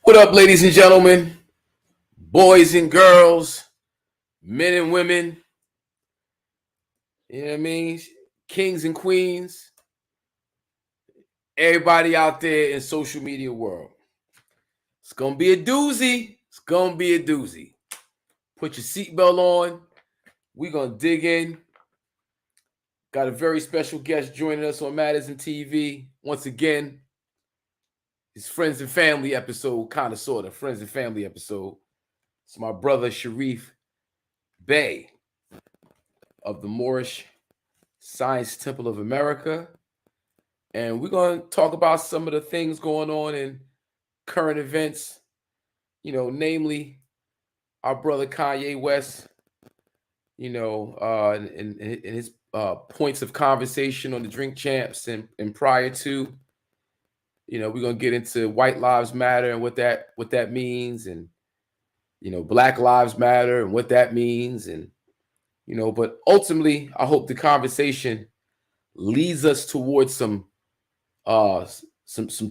What up, ladies and gentlemen, boys and girls, men and women, you know what I mean? Kings and queens, everybody out there in social media world. It's going to be a doozy. It's going to be a doozy. Put your seatbelt on. We're going to dig in. Got a very special guest joining us on IZM TV. Once again, it's Friends and Family episode, kind of, sort of. Friends and Family episode. It's my brother, SHARIF Bey of the Moorish Science Temple of America. And we're going to talk about some of the things going on in current events, namely our brother Kanye West, and his points of conversation on the Drink Champs and prior to. We're going to get into White Lives Matter and what that means, and Black Lives Matter and what that means, and but ultimately I hope the conversation leads us towards some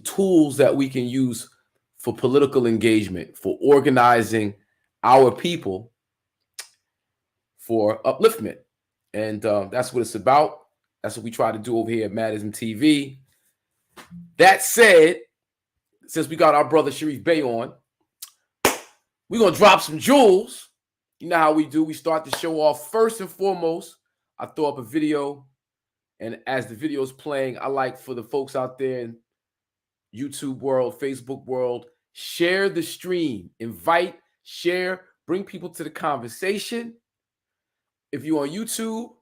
tools that we can use for political engagement, for organizing our people, for upliftment. And that's what it's about. That's what we try to do over here at IZM TV. That said, since we got our brother SHARIF Bey on, we're going to drop some jewels. You know how we do. We start the show off first and foremost. I throw up a video, and as the video is playing, I like for the folks out there in YouTube world, Facebook world, share the stream. Invite, share, bring people to the conversation. If you're on YouTube,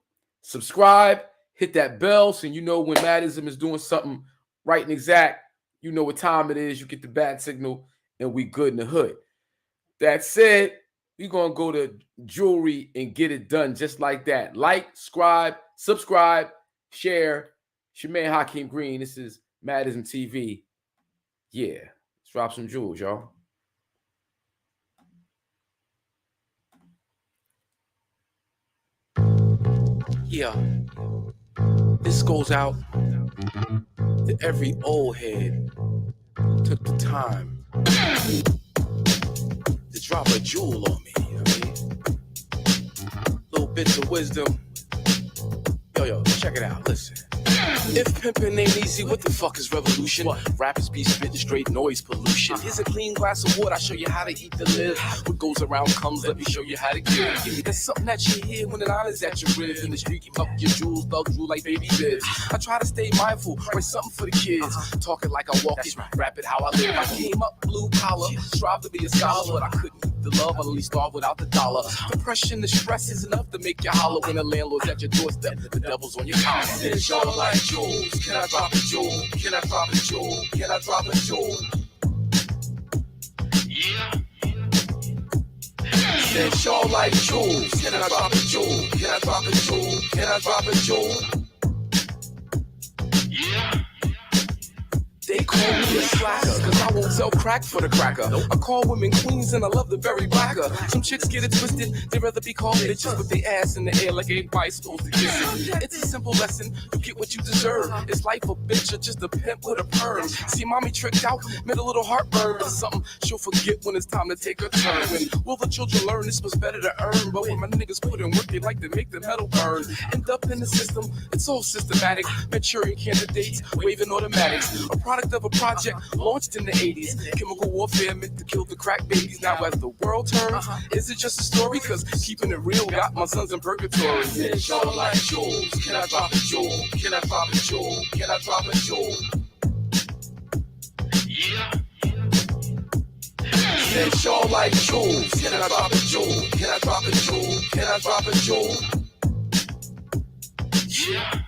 subscribe, hit that bell so you know when IZM is doing something right and exact. You know what time it is. You get the bat signal, and we good in the hood. That said, we're going to go to jewelry and get it done just like that. Like, subscribe, share. It's your man Hakeem Green. This is IZM TV. Yeah, let's drop some jewels, y'all. Yeah, this goes out to every old head who took the time to drop a jewel on me. You know what I mean? Little bits of wisdom. Yo, check it out. Listen. If pimpin' ain't easy, what the fuck is revolution? What? Rappers be spitting straight noise pollution. Here's a clean glass of water, I show you how to eat to live. What goes around comes, let me show you how to give. There's something that you hear when an honor's at your rib. In the street, you up your jewels, thug drool like baby bibs. I try to stay mindful, write something for the kids. Talk it like I walk it, rap it how I live. I came up blue collar, strive to be a scholar, but I couldn't eat the love, I'll only starve without the dollar. Depression and stress is enough to make you holler when the landlord's at your doorstep. The devil's on your collar. It's all like jewels. Can I drop a jewel? Can I drop a jewel? Can I drop a jewel? Yeah. It's all like jewels. Can I drop a jewel? Can I drop a jewel? Can I drop a jewel? Yeah. They call me a slacker, cause I won't sell crack for the cracker. I call women queens and I love the very blacker. Some chicks get it twisted, they'd rather be called bitches with their ass in the air like everybody's supposed to kiss it. It's a simple lesson, you get what you deserve. Is life a bitch or just a pimp with a perm? See mommy tricked out, made a little heartburn. Or something she'll forget when it's time to take her turn. When will the children learn this was better to earn? But when my niggas put in work, they like to make the metal burn. End up in the system, it's all systematic. Maturing candidates, waving automatics. A product of a project launched in the 80s. Chemical warfare meant to kill the crack babies. Now as the world turns, is it just a story? Cause keeping it real got my sons in purgatory. It's all like jewels. Can I drop a jewel? Can I drop a jewel? Can I drop a jewel? Yeah. It's all like jewels. Can I drop a jewel? Can I drop a jewel? Can I drop a jewel? Yeah.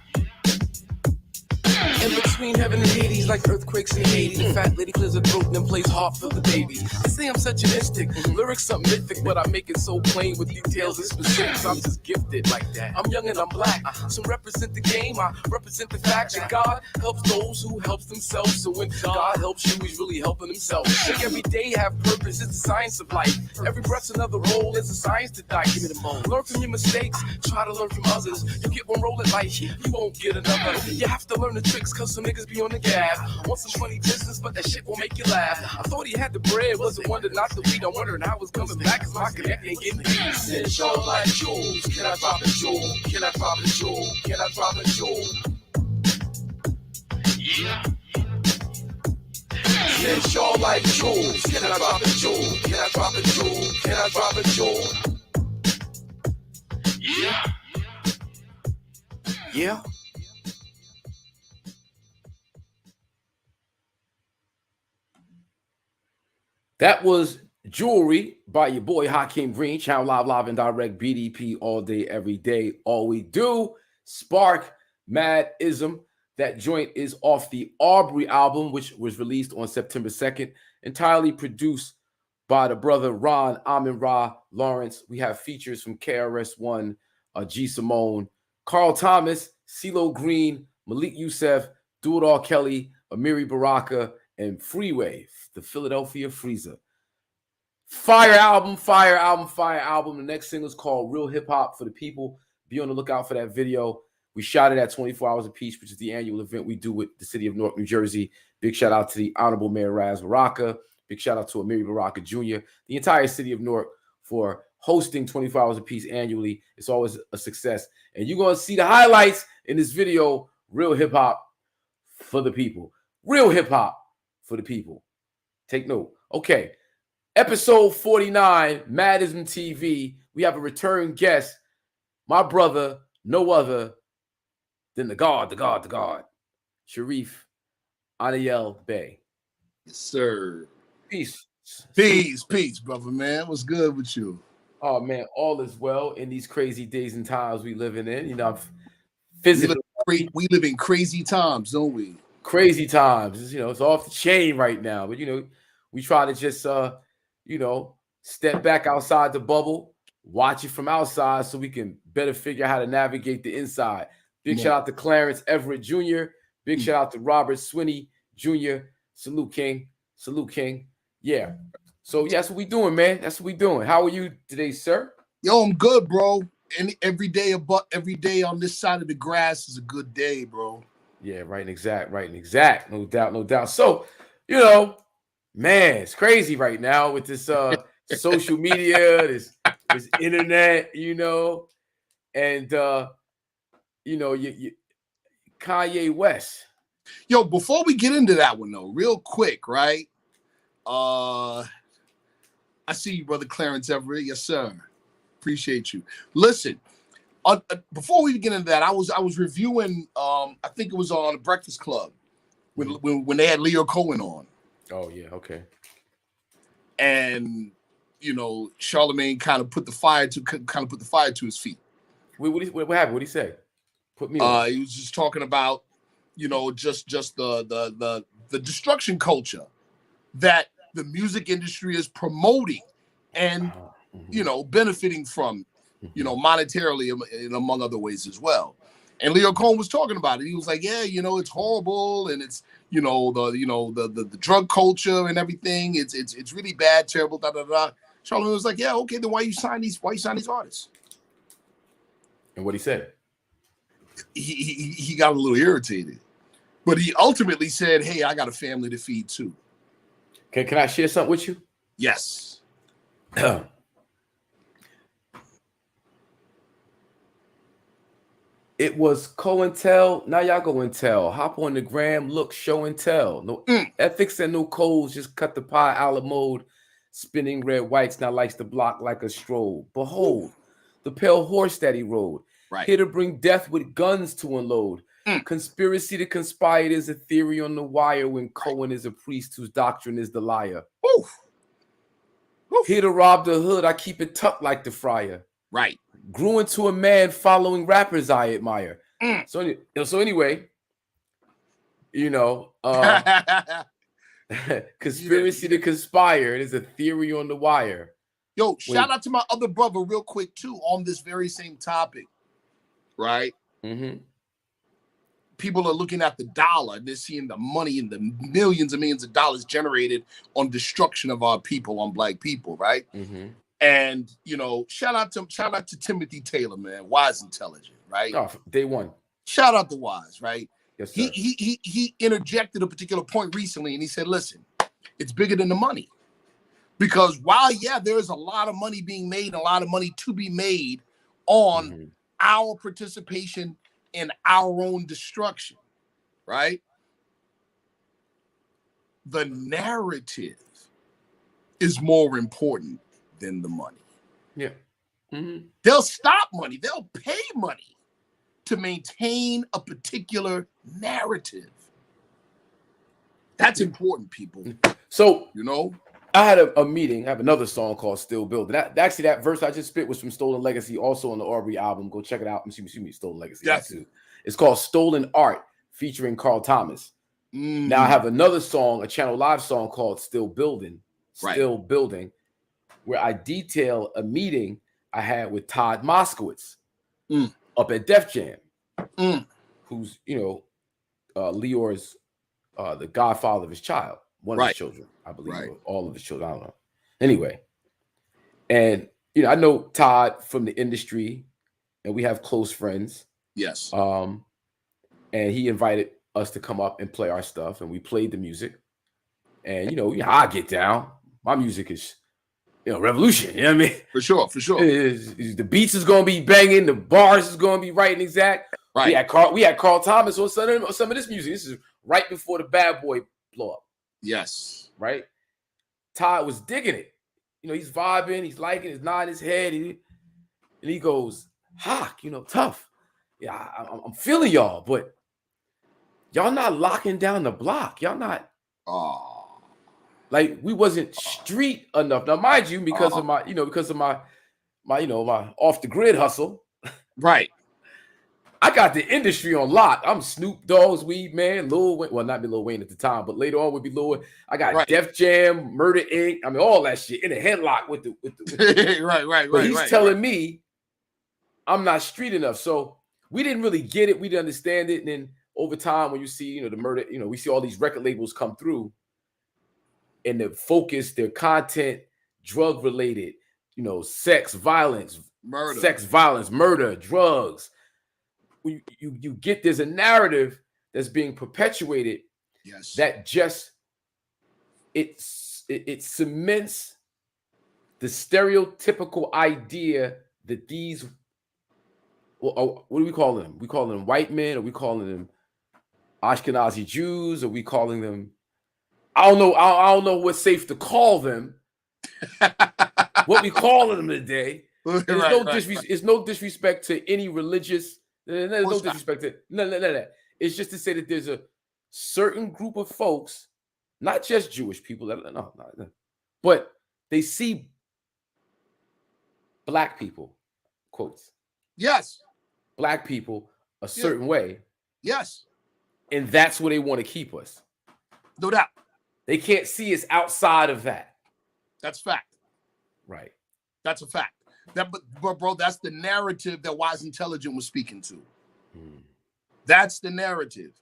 In between heaven and Hades, like earthquakes in Haiti. The fat lady clears her throat and then plays harp for the baby. They say I'm such an mystic, lyrics are mythic, but I make it so plain with details and specifics. I'm just gifted like that. I'm young and I'm black, so represent the game. I represent the fact that God helps those who helps themselves. So when God helps you, He's really helping Himself. Make every day have purpose. It's the science of life. Every breath's another role. It's a science to dice. Give me the moment. Learn from your mistakes. Try to learn from others. You get one roll at life, you won't get another. You have to learn to tricks, cause some niggas be on the gab. Want some funny business, but that shit won't make you laugh. I thought he had the bread, wasn't wonder not the weed. I'm wondering how it's coming back, cause my connect ain't getting beat. Said y'all like jewels, can I drop a jewel? Can I drop a jewel? Can I drop a jewel? Yeah. Said y'all like jewels, can I drop a jewel? Can I drop a jewel? Can I drop a jewel? Yeah. Yeah. That was Jewelry by your boy Hakeem Green. Channel live and direct. BDP all day, every day. All we do. Spark, Mad Ism. That joint is off the Aubrey album, which was released on September 2nd. Entirely produced by the brother Ron Amin Ra Lawrence. We have features from KRS-One, G Simone, Carl Thomas, CeeLo Green, Malik Youssef, Do It All Kelly, Amiri Baraka, and Freeway, the Philadelphia Freezer. Fire album. The next single is called Real Hip Hop for the People. Be on the lookout for that video. We shot it at 24 Hours of Peace, which is the annual event we do with the city of Newark, New Jersey. Big shout out to the Honorable Mayor Raz Baraka. Big shout out to Amiri Baraka Jr., the entire city of Newark for hosting 24 Hours of Peace annually. It's always a success. And you're going to see the highlights in this video. Real hip hop for the people. Real hip hop for the people. Take note. Okay. Episode 49, Madism TV. We have a return guest. My brother, no other than the God. Sharif Bey. Yes, sir. Peace, brother, man. What's good with you? Oh, man, all is well in these crazy days and times we living in. You know, physically. We live in crazy times, don't we? Crazy times. You know, it's off the chain right now. But, you know, we try to just, step back outside the bubble, watch it from outside so we can better figure out how to navigate the inside. Big shout out to Clarence Everett Jr. Big shout out to Robert Swinney Jr. Salute King. Yeah. So that's what we doing, man. That's what we doing. How are you today, sir? Yo, I'm good, bro. And every day on this side of the grass is a good day, bro. Yeah, right and exact. No doubt. So, you know, man, it's crazy right now with this social media, this internet, you know, and you Kanye West. Yo, before we get into that one though, real quick, right? I see you, brother Clarence Everett. Yes, sir. Appreciate you. Listen, before we get into that, I was reviewing. I think it was on the Breakfast Club when they had Leo Cohen on. Oh yeah, okay. And you know, Charlemagne kind of put the fire to his feet. What happened? What did he say? Put me on. He was just talking about, you know, just the destruction culture that the music industry is promoting and you know, benefiting from, you know, monetarily and among other ways as well. And Leo Cohen was talking about it. He was like, yeah, you know, it's horrible, and it's the drug culture and everything. It's really bad, terrible, da da da. Charlemagne was like, yeah, okay, then why you sign these artists? And what he said? He got a little irritated, but he ultimately said, hey, I got a family to feed too. Can I share something with you? Yes. It was COINTEL. Now y'all go and tell. Hop on the gram, look, show and tell. No ethics and no codes. Just cut the pie a la mode. Spinning red whites now likes to block like a stroll. Behold, the pale horse that he rode. Right. Here to bring death with guns to unload. Conspiracy to conspire is a theory on the wire when Cohen is a priest whose doctrine is the liar. Oof. Here to rob the hood, I keep it tucked like the friar. Right. Grew into a man following rappers I admire. So anyway, you know, conspiracy to conspire is a theory on the wire. Yo, shout out to my other brother real quick too on this very same topic, right? People are looking at the dollar. They're seeing the money and the millions and millions of dollars generated on destruction of our people, on black people, right? And you know, shout out to Timothy Taylor, man, wise, intelligent, right? Oh, day one. Shout out to Wise, right? Yes, sir. He interjected a particular point recently, and he said, "Listen, it's bigger than the money, because while there's a lot of money being made, a lot of money to be made on our participation in our own destruction, right? The narrative is more important than the money." Yeah. They'll stop money. They'll pay money to maintain a particular narrative. That's important, people. So, you know, I had a meeting. I have another song called Still Building. Actually, that verse I just spit was from Stolen Legacy, also on the Aubrey album. Go check it out. Excuse me, Stolen Legacy. It's called Stolen Art, featuring Carl Thomas. Now I have another song, a Channel Live song called Still Building, where I detail a meeting I had with Todd Moskowitz up at Def Jam, who's, Leor's the godfather of his child, one of his children, I believe, or all of his children, I don't know. Anyway, and I know Todd from the industry, and we have close friends. Yes. And he invited us to come up and play our stuff, and we played the music. And I get down. My music is revolution. You know what I mean? For sure. The beats is gonna be banging, the bars is gonna be right and exact. Right. We had Carl Thomas on some of this music. This is right before the Bad Boy blow up. Yes. Right. Todd was digging it. He's vibing, he's liking, he's nodding his head, and he goes, "Hawk, tough. Yeah, I'm feeling y'all, but y'all not locking down the block. Y'all not. Like, we wasn't street enough." Now, mind you, because of my off the grid hustle, right? I got the industry on lock. I'm Snoop Dogg's weed man, Lil Wayne. Well, not Lil Wayne at the time, but later on would be Lil Wayne. I got Def Jam, Murder Inc. I mean, all that shit in a headlock with the right. But he's telling me I'm not street enough, so we didn't really get it. We didn't understand it, and then over time, when you see the murder, we see all these record labels come through. And the focus, their content, drug related, sex, violence, murder, drugs. You get, there's a narrative that's being perpetuated. Yes. That just it cements the stereotypical idea that these, what do we call them? We call them white men, or we calling them Ashkenazi Jews, or we calling them, I don't know what's safe to call them. What we calling them today. It's no disrespect to any religious. There's no disrespect to no. It's just to say that there's a certain group of folks, not just Jewish people, but they see black people, quotes. Yes. Black people a certain way. Yes. And that's where they want to keep us. No doubt. They can't see us outside of that. That's fact. Right. That's a fact. But bro, that's the narrative that Wise Intelligent was speaking to. That's the narrative,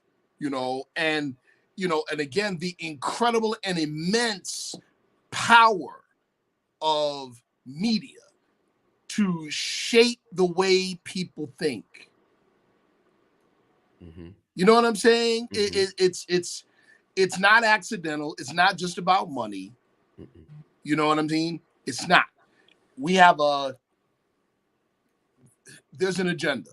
and again, the incredible and immense power of media to shape the way people think. You know what I'm saying? It's not accidental. It's not just about money. You know what I mean? It's not. We have there's an agenda.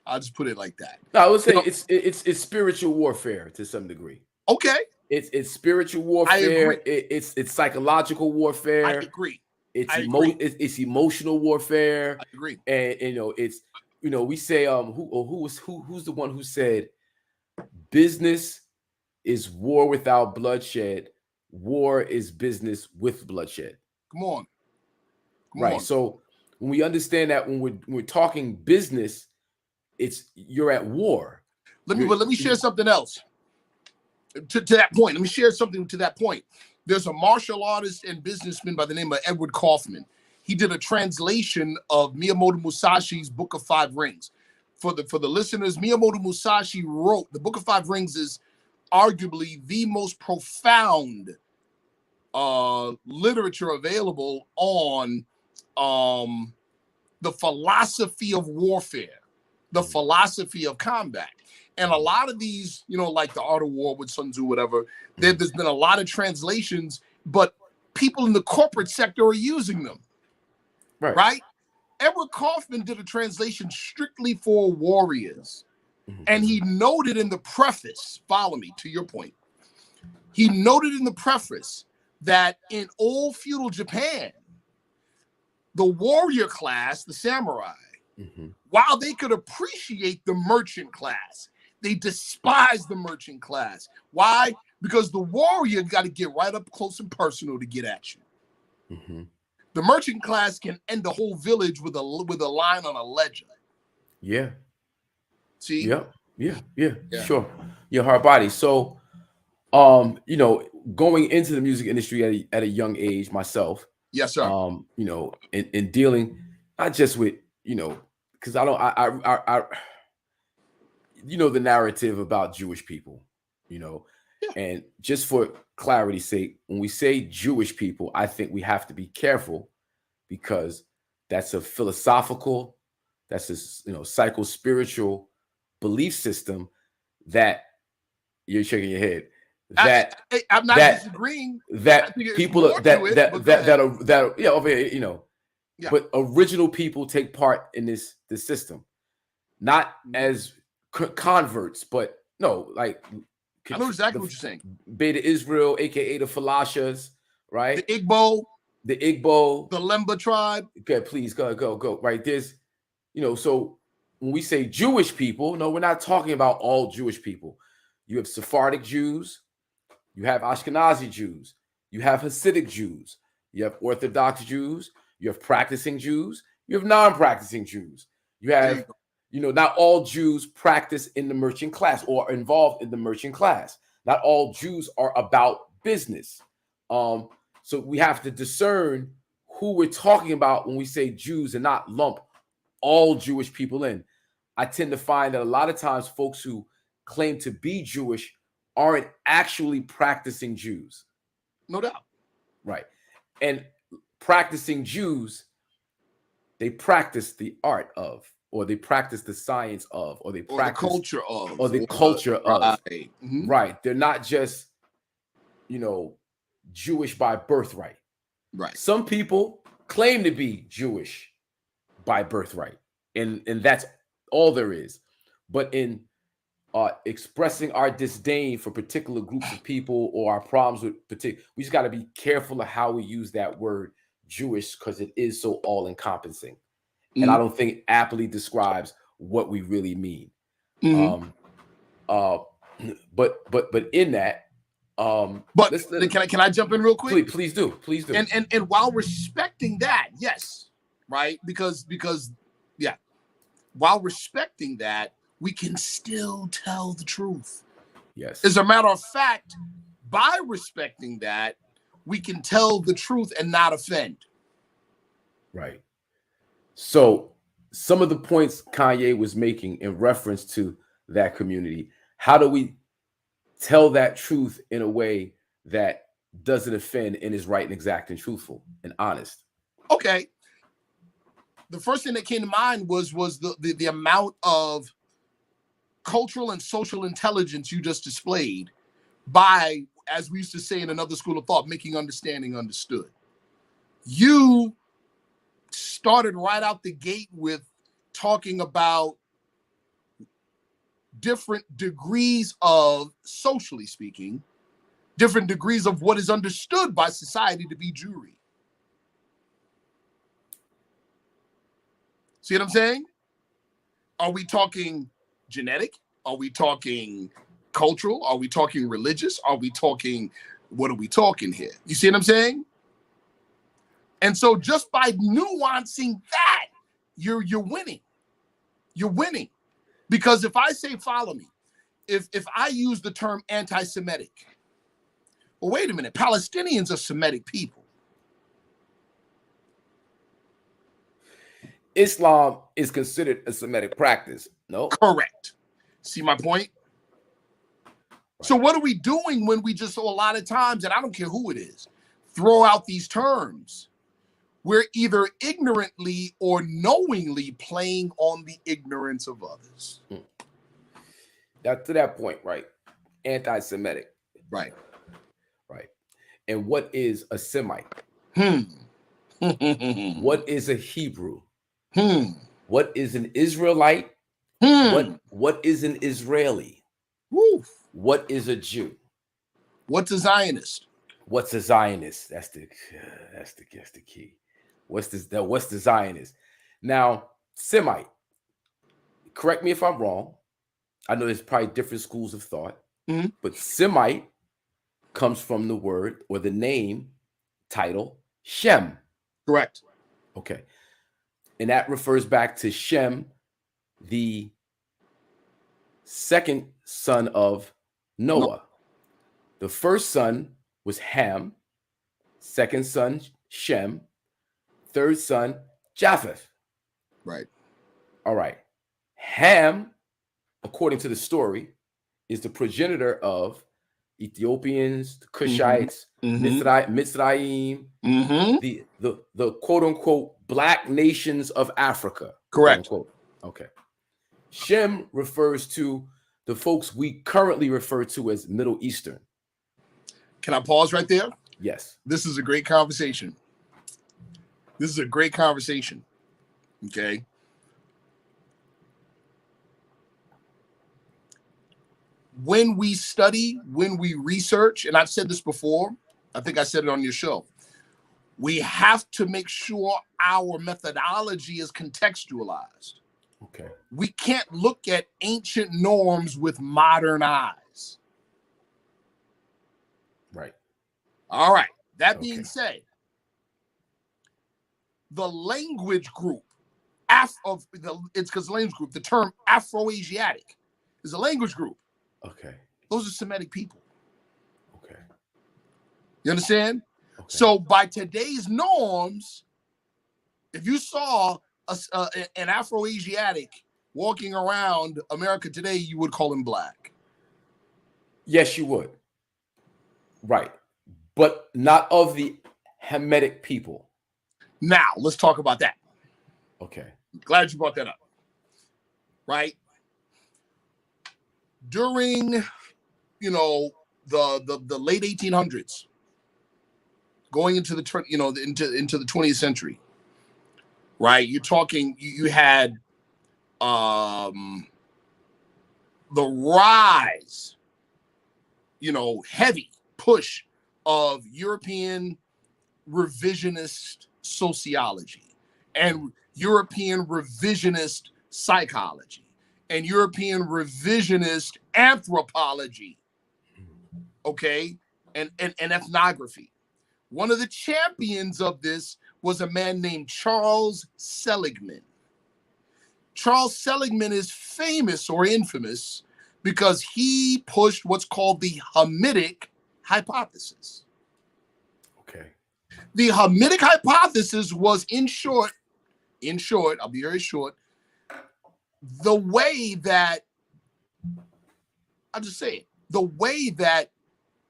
I'll just put it like that. No, I would say it's spiritual warfare to some degree. Okay. It's spiritual warfare. It's psychological warfare. I agree. It's emotional warfare. I agree. And it's we say who's the one who said business is war without bloodshed. War is business with bloodshed. Come on. Right. So when we understand that, when we're talking business, you're at war. Let me share something else to that point. Let me share something to that point. There's a martial artist and businessman by the name of Edward Kaufman. He did a translation of Miyamoto Musashi's Book of Five Rings. For the listeners, Miyamoto Musashi wrote the Book of Five Rings is arguably the most profound literature available on the philosophy of warfare, the philosophy of combat. And a lot of these, you know, like the Art of War with Sun Tzu, whatever, there's been a lot of translations, but people in the corporate sector are using them. Right? Edward Kaufman did a translation strictly for warriors. And he noted in the preface, follow me to your point. He noted in the preface that in old feudal Japan, the warrior class, the samurai, while they could appreciate the merchant class, they despise the merchant class. Why? Because the warrior got to get right up close and personal to get at you. The merchant class can end the whole village with a line on a ledger. Yeah. See? Yeah. Sure. Your hard body. So, you know, going into the music industry at a young age myself. Yes, sir. You know, in dealing not just with, you know, because I you know, the narrative about Jewish people, you know, and just for clarity's sake, when we say Jewish people, I think we have to be careful because that's a philosophical, that's a, you know, psycho-spiritual belief system that you're shaking your head. That I'm not disagreeing. That people that are yeah, over here, you know, but original people take part in this system, not as converts, but no, like I know exactly what you're saying. Beta Israel, aka the Falashas, right? The Igbo, the Lemba tribe. Okay, please go. Right, there's, you know, so when we say Jewish people, no, we're not talking about all Jewish people. You have Sephardic Jews, you have Ashkenazi Jews, you have Hasidic Jews, you have Orthodox Jews, you have practicing Jews, you have non-practicing Jews. You have, you know, not all Jews practice in the merchant class or are involved in the merchant class. Not all Jews are about business. So we have to discern who we're talking about when we say Jews and not lump all Jewish people in. I tend to find that a lot of times folks who claim to be Jewish aren't actually practicing Jews. No doubt. Right. And practicing Jews, they practice the art of, or they practice the science of, or they practice the culture of, or the culture of. Right. Right. They're not just, you know, Jewish by birthright. Right. Some people claim to be Jewish by birthright, and that's all there is. But in expressing our disdain for particular groups of people or our problems with particular, we just got to be careful of how we use that word Jewish because it is so all-encompassing. And I don't think it aptly describes what we really mean. But in that, but can I jump in real quick? Please do. And while respecting that, yes, right? Because yeah, while respecting that, we can still tell the truth. Yes. As a matter of fact, by respecting that, we can tell the truth and not offend. Right. So some of the points Kanye was making in reference to that community, how do we tell that truth in a way that doesn't offend and is right and exact and truthful and honest? Okay. The first thing that came to mind was the amount of cultural and social intelligence you just displayed by, as we used to say in another school of thought, making understanding understood. You started right out the gate with talking about different degrees of, socially speaking, different degrees of what is understood by society to be Jewry. See what I'm saying? Are we talking genetic? Are we talking cultural? Are we talking religious? Are we talking, what are we talking here? You see what I'm saying? And so just by nuancing that, you're winning. You're winning. Because if I say, follow me, if I use the term anti-Semitic, well, wait a minute, Palestinians are Semitic people. Islam is considered a Semitic practice. No? Correct. See my point? Right. So what are we doing when we just, a lot of times, and I don't care who it is, throw out these terms? we're either ignorantly or knowingly playing on the ignorance of others. That to that point, right? Anti-Semitic, Right. right? And what is a Semite? What What is a Hebrew? What is an Israelite? What is an Israeli? Woof. What is a Jew? What's a Zionist? What's a Zionist? That's the key. What's the Zionist? Now, Semite. Correct me if I'm wrong. I know there's probably different schools of thought, but Semite comes from the word or the name title Shem. Correct. Okay. And that refers back to Shem, the second son of Noah. No. The first son was Ham, second son Shem, third son Japheth. Right. All right. Ham, according to the story, is the progenitor of Ethiopians, the Cushites, Mitzrayim, the quote unquote black nations of Africa. Correct. Okay. Shem refers to the folks we currently refer to as Middle Eastern. Can I pause right there? Yes. This is a great conversation. Okay. When we study, when we research, and I've said this before, I think I said it on your show, we have to make sure our methodology is contextualized. Okay. We can't look at ancient norms with modern eyes. Right. All right. That being said, the language group, it's because the language group, the term Afro-Asiatic is a language group. Okay. Those are Semitic people. Okay. You understand? Okay. So by today's norms, if you saw an Afro-Asiatic walking around America today, you would call him black. Yes, you would. Right. But not of the Hamitic people. Now, let's talk about that. Okay. Glad you brought that up. Right? During, the late 1800s, going into the into the 20th century, right? You're talking, you had the rise, heavy push of European revisionist sociology and European revisionist psychology and European revisionist anthropology, okay, and ethnography. One of the champions of this was a man named Charles Seligman. Charles Seligman is famous or infamous because he pushed what's called the Hamitic hypothesis. Okay. The Hamitic hypothesis was, in short, I'll be very short, the way that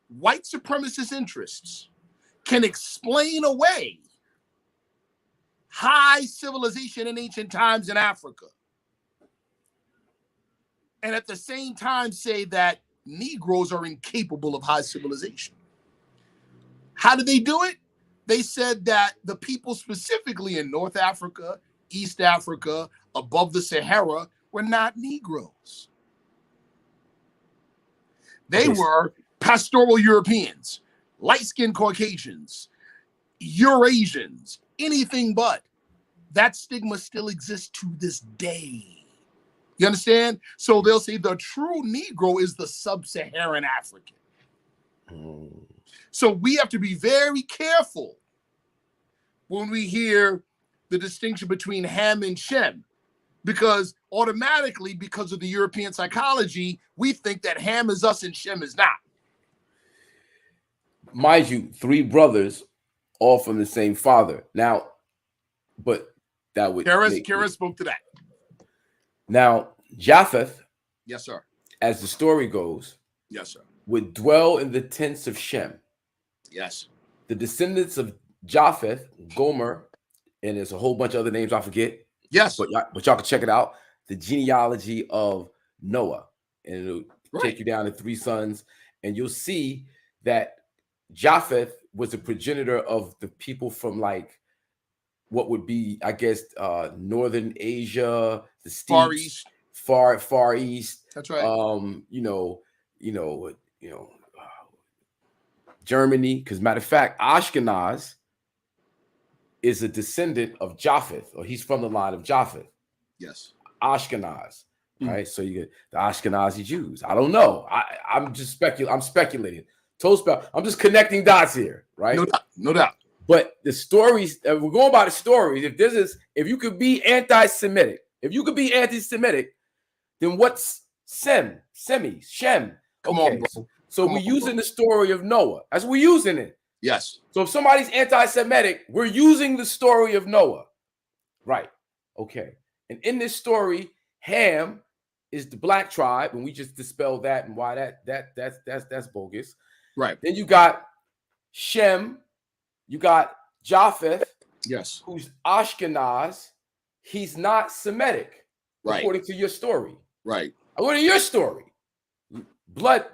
white supremacist interests can explain away high civilization in ancient times in Africa, and at the same time say that Negroes are incapable of high civilization. How did they do it? They said that the people specifically in North Africa, East Africa, above the Sahara, were not Negroes. They were pastoral Europeans, light-skinned Caucasians, Eurasians, anything but. That stigma still exists to this day. You understand? So they'll say the true Negro is the sub-Saharan African. So we have to be very careful when we hear the distinction between Ham and Shem, because automatically, because of the European psychology, we think that Ham is us and Shem is not. Mind you, three brothers, all from the same father. Now, but that would Kara spoke to that. Now, Japheth, yes, sir, as the story goes, yes, sir, would dwell in the tents of Shem. Yes. The descendants of Japheth, Gomer, and there's a whole bunch of other names I forget. Yes. But y'all can check it out. The genealogy of Noah. And it'll take you down to 3 sons. And you'll see that Japheth was a progenitor of the people from like what would be, I guess, Northern Asia, the steppes, Far East. That's right. Germany. Because matter of fact, Ashkenaz is a descendant of Japheth, or he's from the line of Japheth. Yes. Ashkenaz. Right. So you get the Ashkenazi Jews. I don't know. I'm just speculating. I'm speculating. I'm just connecting dots here, right? No doubt. But the stories, we're going by the stories. If you could be anti-Semitic, then what's Shem? Come on, bro. So we're using the story of Noah. That's what we're using it. Yes. So if somebody's anti-Semitic, we're using the story of Noah. Right. Okay. And in this story, Ham is the black tribe, and we just dispelled that and why that's bogus. Right. Then you got Shem, you got Japheth, yes, who's Ashkenaz. He's not Semitic, right, according to your story. Right. According to your story. Blood.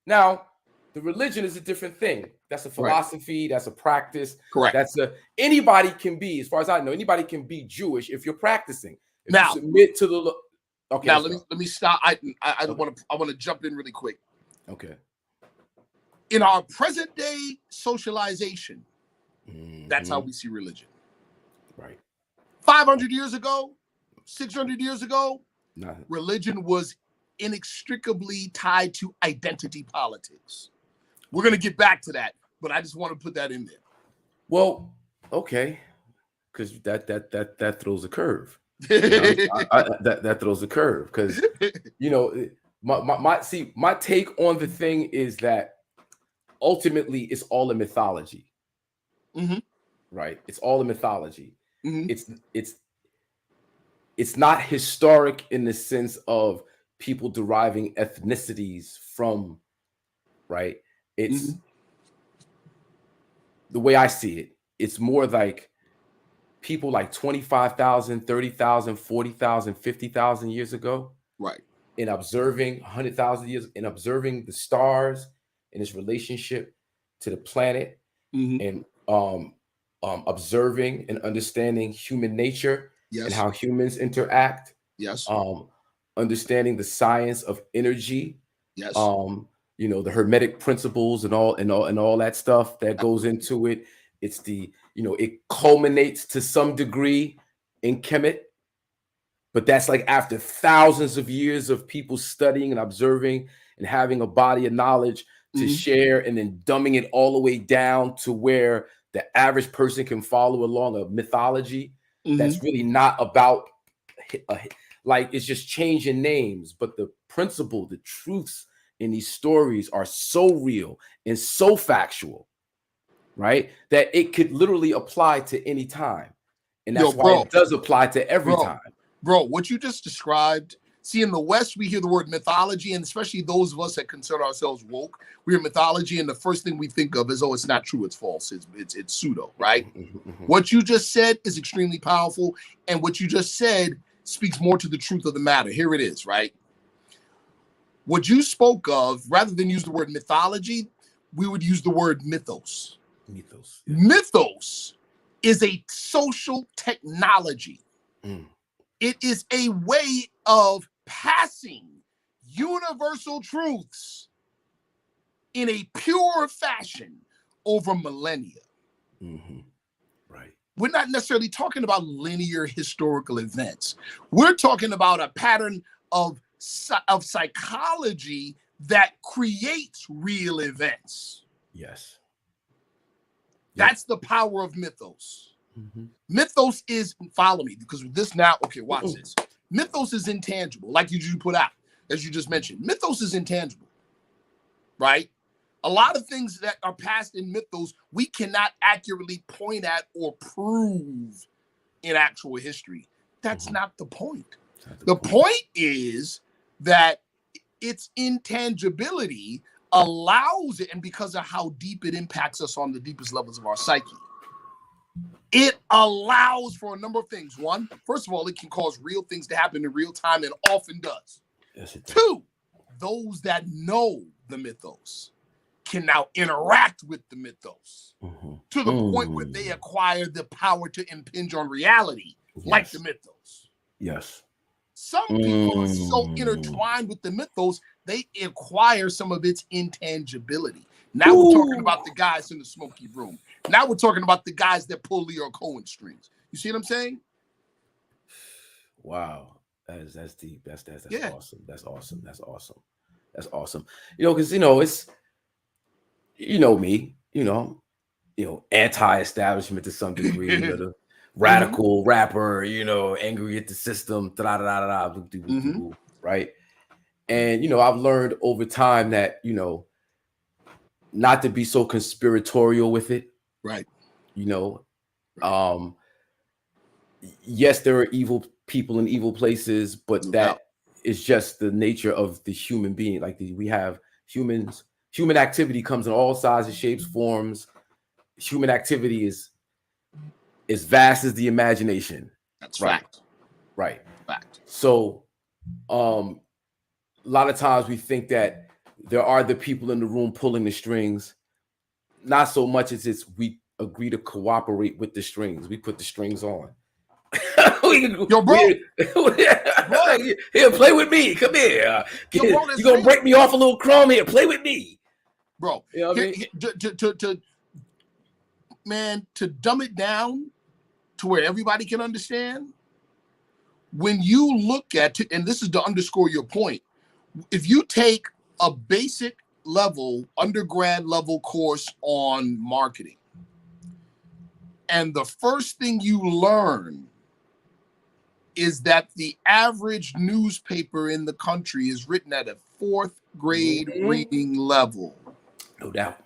Now, the religion is a different thing. That's a philosophy, right. That's a practice. Correct. Anybody can be, as far as I know, anybody can be Jewish if you're practicing. If now, you submit to the okay. Now let me stop. I want to jump in really quick. Okay. In our present day socialization, that's how we see religion. Right. 500 years ago, 600 years ago, religion was inextricably tied to identity politics. We're going to get back to that, but I just want to put that in there. Well, okay, because that throws a curve. That throws a curve because my take on the thing is that ultimately it's all a mythology. Mm-hmm. Right? It's all a mythology. Mm-hmm. It's not historic in the sense of people deriving ethnicities from, right? It's the way I see it. It's more like people like 25,000, 30,000, 40,000, 50,000 years ago. Right. In observing 100,000 years, in observing the stars and its relationship to the planet, and observing and understanding human nature and how humans interact. Yes. Understanding the science of energy. Yes. The Hermetic principles and all that stuff that goes into it. It's it culminates to some degree in Kemet, but that's like after thousands of years of people studying and observing and having a body of knowledge to share, and then dumbing it all the way down to where the average person can follow along a mythology that's really not about like it's just changing names, but the principle, the truths in these stories are so real and so factual, right? That it could literally apply to any time. And that's why it does apply to every time. Bro, what you just described, see, in the West, we hear the word mythology, and especially those of us that consider ourselves woke, we hear mythology, and the first thing we think of is, oh, it's not true, it's false, it's pseudo, right? What you just said is extremely powerful, and what you just said speaks more to the truth of the matter. Here it is, right? What you spoke of, rather than use the word mythology, we would use the word mythos. Mythos. Yeah. Mythos is a social technology. It is a way of passing universal truths in a pure fashion over millennia. Right. We're not necessarily talking about linear historical events. We're talking about a pattern of psychology that creates real events. Yes. That's the power of mythos. Mythos is, follow me, because this now, okay, watch this. Mythos is intangible, like you put out, as you just mentioned. Mythos is intangible, right? A lot of things that are passed in mythos, we cannot accurately point at or prove in actual history. That's not the point. The point is that its intangibility allows it, and because of how deep it impacts us on the deepest levels of our psyche. It allows for a number of things. One, first of all, it can cause real things to happen in real time and often does. Yes, it does. Two, those that know the mythos can now interact with the mythos to the point where they acquire the power to impinge on reality, like the mythos. Yes. Some people are so intertwined with the mythos, they acquire some of its intangibility. Now we're talking about the guys in the smoky room. Now we're talking about the guys that pull Leo Cohen strings. You see what I'm saying? Wow. That's deep. That's Yeah. awesome. That's awesome. That's awesome. That's awesome. Because it's, me, anti-establishment to some degree, the radical rapper, angry at the system, right? And I've learned over time that, not to be so conspiratorial with it. Right. Yes, there are evil people in evil places, but that is just the nature of the human being. Like we have humans, human activity comes in all sizes, shapes, forms. Human activity is as vast as the imagination. That's right. Fact. Right. Fact. So a lot of times we think that there are the people in the room pulling the strings, not so much as it's we agree to cooperate with the strings. We put the strings on. Yo, bro. Here, play with me. Come here. You're going to break me off a little crumb here. Play with me. Bro, you know what I mean? To dumb it down to where everybody can understand, when you look at it, and this is to underscore your point, if you take a basic level, undergrad level course on marketing, and the first thing you learn is that the average newspaper in the country is written at a 4th grade reading level. No doubt.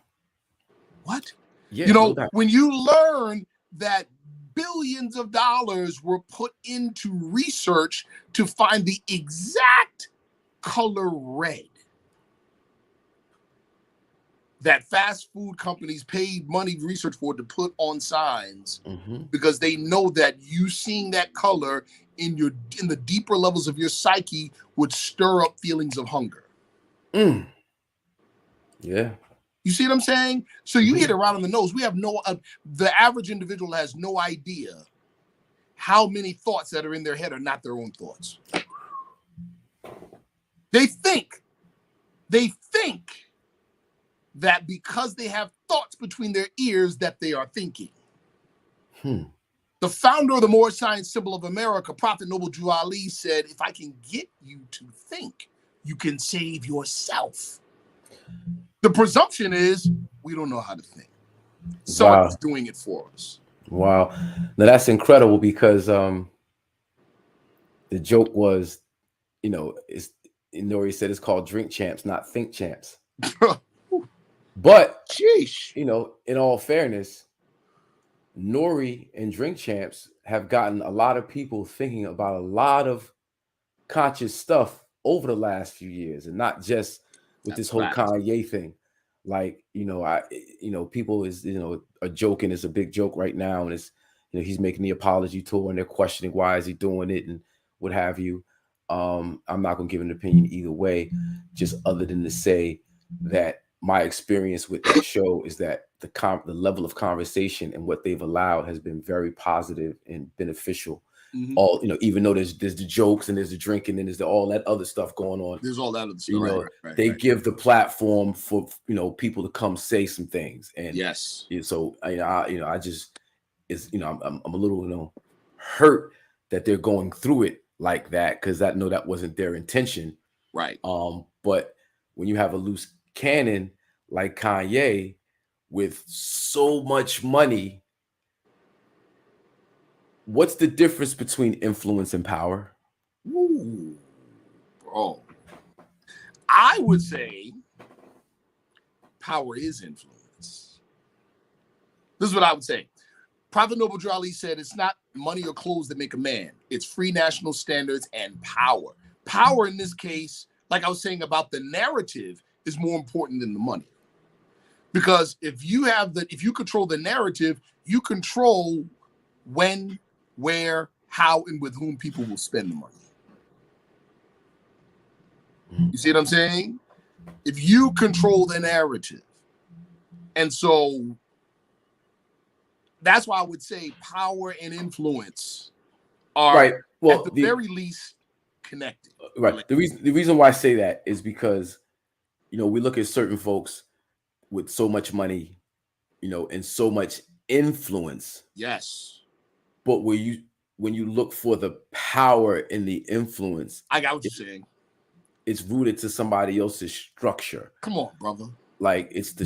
What? Yeah, no doubt. When you learn that billions of dollars were put into research to find the exact color red that fast food companies paid money research for to put on signs because they know that you seeing that color in the deeper levels of your psyche would stir up feelings of hunger. Yeah. You see what I'm saying? So you hit it right on the nose. We have the average individual has no idea how many thoughts that are in their head are not their own thoughts. They think that because they have thoughts between their ears that they are thinking. The founder of the Moorish Science Symbol of America, Prophet Noble Drew Ali, said, if I can get you to think, you can save yourself. The presumption is we don't know how to think. Someone's doing it for us. Wow. Now that's incredible because the joke was, Nori said it's called Drink Champs, not Think Champs. But, sheesh. In all fairness, Nori and Drink Champs have gotten a lot of people thinking about a lot of conscious stuff over the last few years, and not just with this whole Kanye thing. Like, people is, are joking. It's a big joke right now. And it's, he's making the apology tour and they're questioning why is he doing it and what have you. I'm not going to give an opinion either way, just other than to say that my experience with that show is that the level of conversation and what they've allowed has been very positive and beneficial. All even though there's the jokes and there's the drinking and there's all that other stuff going on. There's all that other stuff. They give the platform for people to come say some things. And yes, so I just I'm a little hurt that they're going through it like that, because I know that wasn't their intention. Right. But when you have a loose cannon like Kanye with so much money, what's the difference between influence and power? Ooh, bro. I would say power is influence. This is what I would say. Prophet Noble Drew Ali said, it's not money or clothes that make a man. It's free national standards and power. Power in this case, like I was saying about the narrative, is more important than the money. Because if you control the narrative, you control when, where, how, and with whom people will spend the money. You see what I'm saying? If you control the narrative. And so that's why I would say power and influence are right. Well, at the very least connected. Right. The reason why I say that is because, you know, we look at certain folks with so much money, you know, and so much influence. Yes. But when you look for the power and the influence, I got what you're saying. It's rooted to somebody else's structure. Come on, brother. Like it's the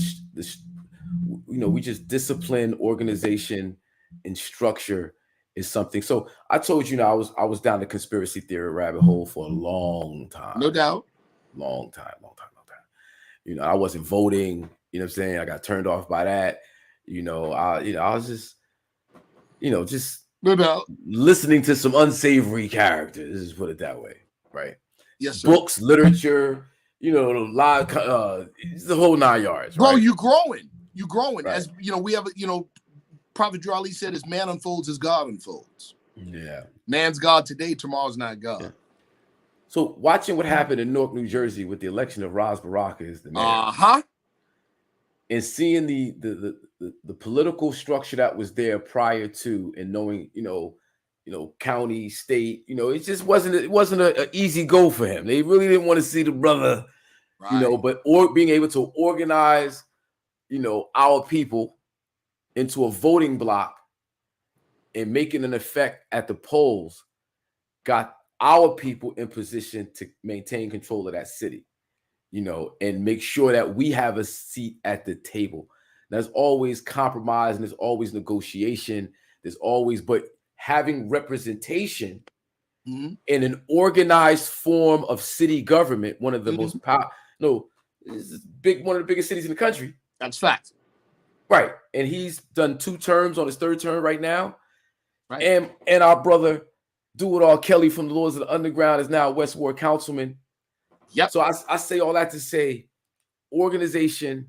you know, we just discipline, organization, and structure is something. So I told you, I was down the conspiracy theory rabbit hole for a long time. No doubt. Long time. You know, I wasn't voting. You know what I'm saying? I got turned off by that. You know, I was just, you know, just no doubt listening to some unsavory characters. Let's just put it that way, right? Yes, sir. Books, literature, you know, the whole 9 yards. Bro, right? you're growing. You're growing. Right. As you know, we have, you know, Prophet Drew Ali said, as man unfolds, as God unfolds. Yeah. Man's God today, tomorrow's not God. Yeah. So watching what happened in Newark, New Jersey with the election of Ras Baraka as the mayor. And seeing the political structure that was there prior to, and knowing, you know, county, state, you know, it wasn't an easy go for him. They really didn't want to see the brother, right. You know, but being able to organize, you know, our people into a voting block and making an effect at the polls got our people in position to maintain control of that city, you know, and make sure that we have a seat at the table. There's always compromise and there's always negotiation. There's always, but having representation in an organized form of city government, one of the most one of the biggest cities in the country. That's fact. Right. And he's done 2 terms on his 3rd term right now. Right. And our brother Do It All Kelly from the Lords of the Underground is now a West Ward councilman. Yep. So I say all that to say organization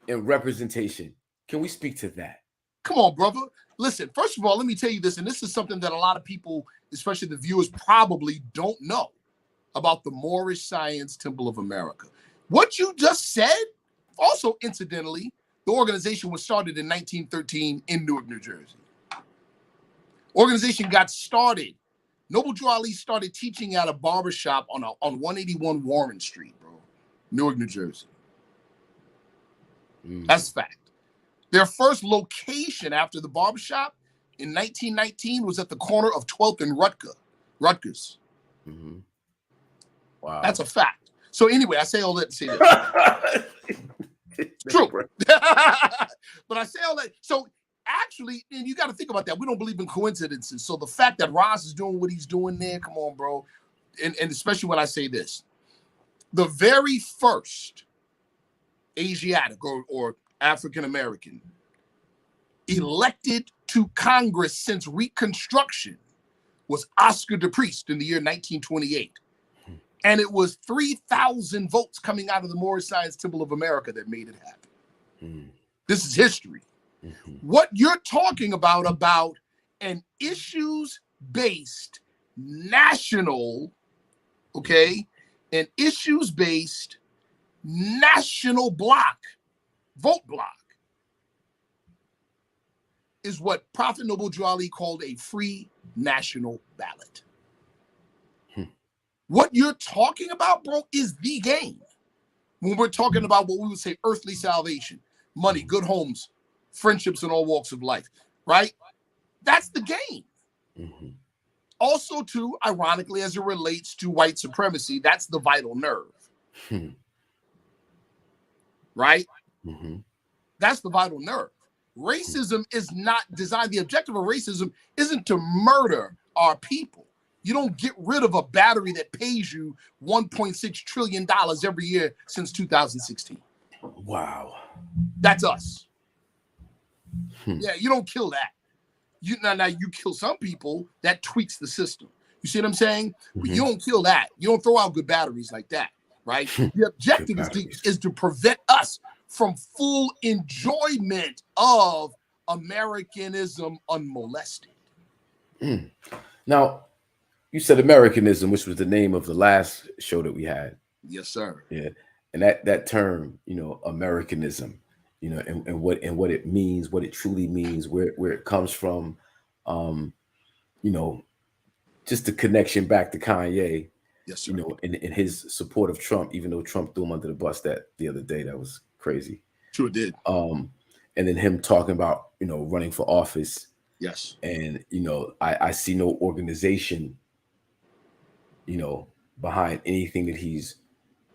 and representation. Can we speak to that? Come on, brother. Listen, first of all, let me tell you this, and this is something that a lot of people, especially the viewers, probably don't know about the Moorish Science Temple of America. What you just said, also incidentally, the organization was started in 1913 in Newark, New Jersey. Organization got started. Noble Drew Ali started teaching at a barbershop on 181 Warren Street, bro, Newark, New Jersey. That's fact. Their first location after the barbershop in 1919 was at the corner of 12th and Rutgers. Wow. That's a fact. So anyway, I say all that to say that. It's true. But I say all that. So actually, and you got to think about that. We don't believe in coincidences. So the fact that Ross is doing what he's doing there, come on, bro. And especially when I say this, the very first Asiatic or African-American elected to Congress since Reconstruction was Oscar DePriest in the year 1928. And it was 3,000 votes coming out of the Moorish Science Temple of America that made it happen. This is history. What you're talking about an issues-based national, okay, an issues-based national vote block, is what Prophet Noble Drew Ali called a free national ballot. What you're talking about, bro, is the game. When we're talking about what we would say earthly salvation, money, good homes, friendships in all walks of life, right? That's the game. Also, too, ironically, as it relates to white supremacy, that's the vital nerve. Right? That's the vital nerve. Racism is not designed, the objective of racism isn't to murder our people. You don't get rid of a battery that pays you $1.6 trillion every year since 2016. Wow. That's us. Yeah, you don't kill that. Now you kill some people, that tweaks the system. You see what I'm saying? But you don't kill that. You don't throw out good batteries like that, right? The objective is to prevent us from full enjoyment of Americanism unmolested. Now, you said Americanism, which was the name of the last show that we had. Yes, sir. Yeah. And that term, Americanism, and what it means, what it truly means, where it comes from, um, you know, just the connection back to Kanye, Yes, sir. in his support of Trump, even though Trump threw him under the bus that the other day. That was crazy. Sure did. And then him talking about, running for office. Yes. And, I see no organization, behind anything that he's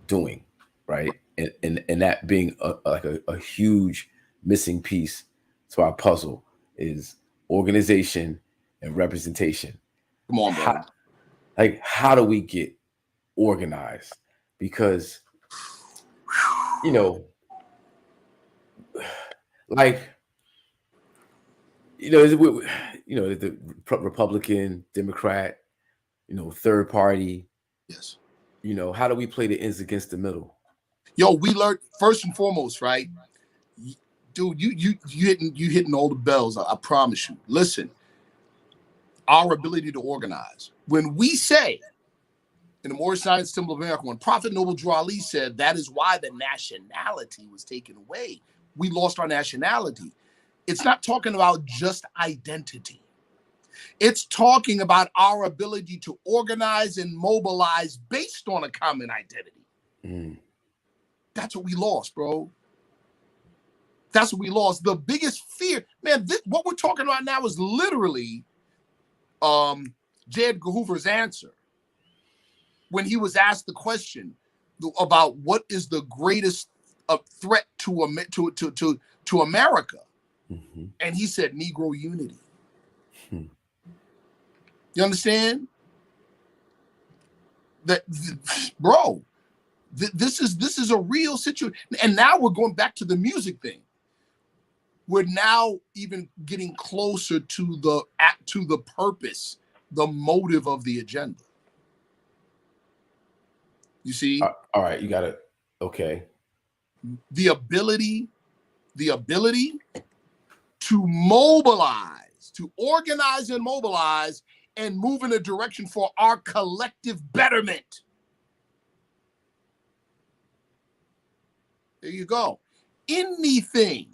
doing. Right. And that being a huge missing piece to our puzzle is organization and representation. Come on, bro. How do we get organized? Because, the Republican, Democrat, third party. Yes. How do we play the ends against the middle? Yo, we learned first and foremost, right? Dude, you hitting all the bells. I promise you. Listen, our ability to organize. When we say in the Moorish Science Symbol of America, when Prophet Noble Drew Ali said that is why the nationality was taken away, we lost our nationality. It's not talking about just identity. It's talking about our ability to organize and mobilize based on a common identity. That's what we lost, bro. That's what we lost. The biggest fear, man, what we're talking about now is literally J. Edgar Hoover's answer when he was asked the question about what is the greatest threat to America. And he said Negro unity. You understand? Bro, this is a real situation. And now we're going back to the music thing. We're now even getting closer to the purpose, the motive of the agenda. You see? All right, you got it. Okay. The ability to mobilize, to organize and mobilize and move in a direction for our collective betterment. There you go. Anything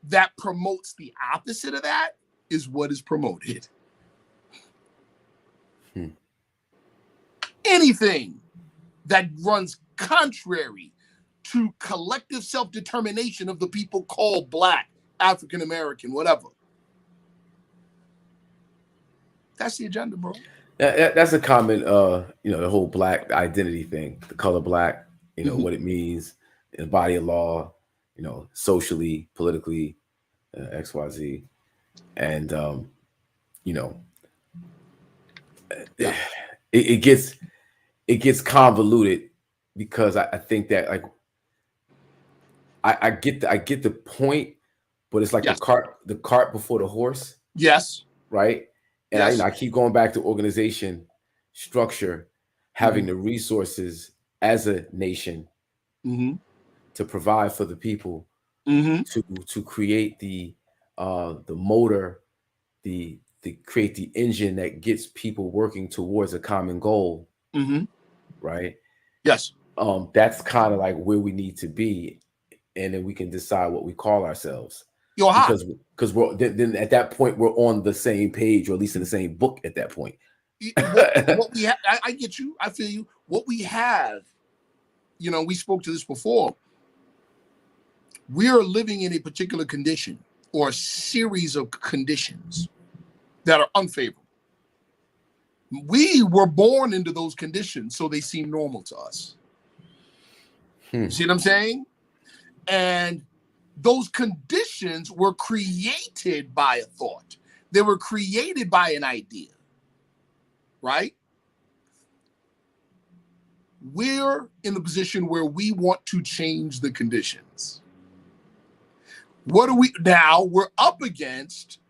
that promotes the opposite of that is what is promoted. Anything that runs contrary to collective self-determination of the people called Black, African American, whatever. That's the agenda, bro. That's a common, the whole Black identity thing, the color Black, what it means in the body of law, socially, politically, XYZ. And, it gets convoluted because I think that I get the point, but it's like Yes. the cart before the horse. Yes. Right. And Yes. I keep going back to organization, structure, having the resources as a nation to provide for the people, to create the motor, create the engine that gets people working towards a common goal. Right. Yes. That's kind of like where we need to be, and then we can decide what we call ourselves. Because we're then at that point we're on the same page, or at least in the same book at that point. What we have, I get you. I feel you. What we have, we spoke to this before. We are living in a particular condition or a series of conditions that are unfavorable. We were born into those conditions, so they seem normal to us. See what I'm saying? And those conditions were created by a thought. They were created by an idea, right? We're in the position where we want to change the conditions. What are we now? We're up against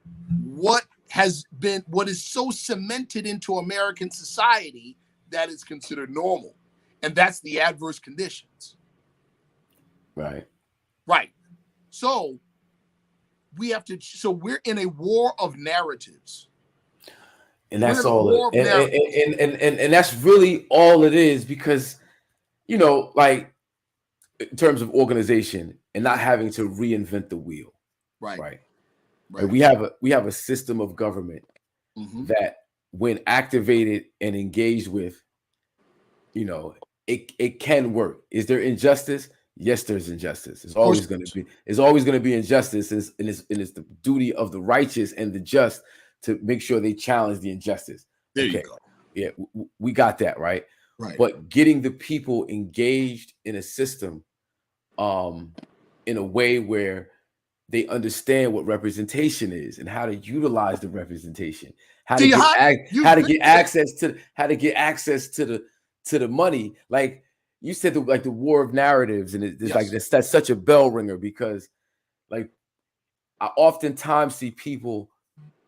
what is so cemented into American society that is considered normal, and that's the adverse conditions. Right. Right. So We have to. So we're in a war of narratives. And that's all it, and that's really all it is, because, you know, like, in terms of organization and not having to reinvent the wheel. Right. Like, we have a system of government that, when activated and engaged with, you know, it can work. Is there injustice? Yes, there's injustice. It's always going to be. It's always going to be injustice, and it's the duty of the righteous and the just to make sure they challenge the injustice. There you go. Yeah, we got that, right? Right. But getting the people engaged in a system, in a way where they understand what representation is and how to utilize the representation, how to get access to the money. Like you said, the war of narratives, and it's like that's such a bell ringer, because, like, I oftentimes see people,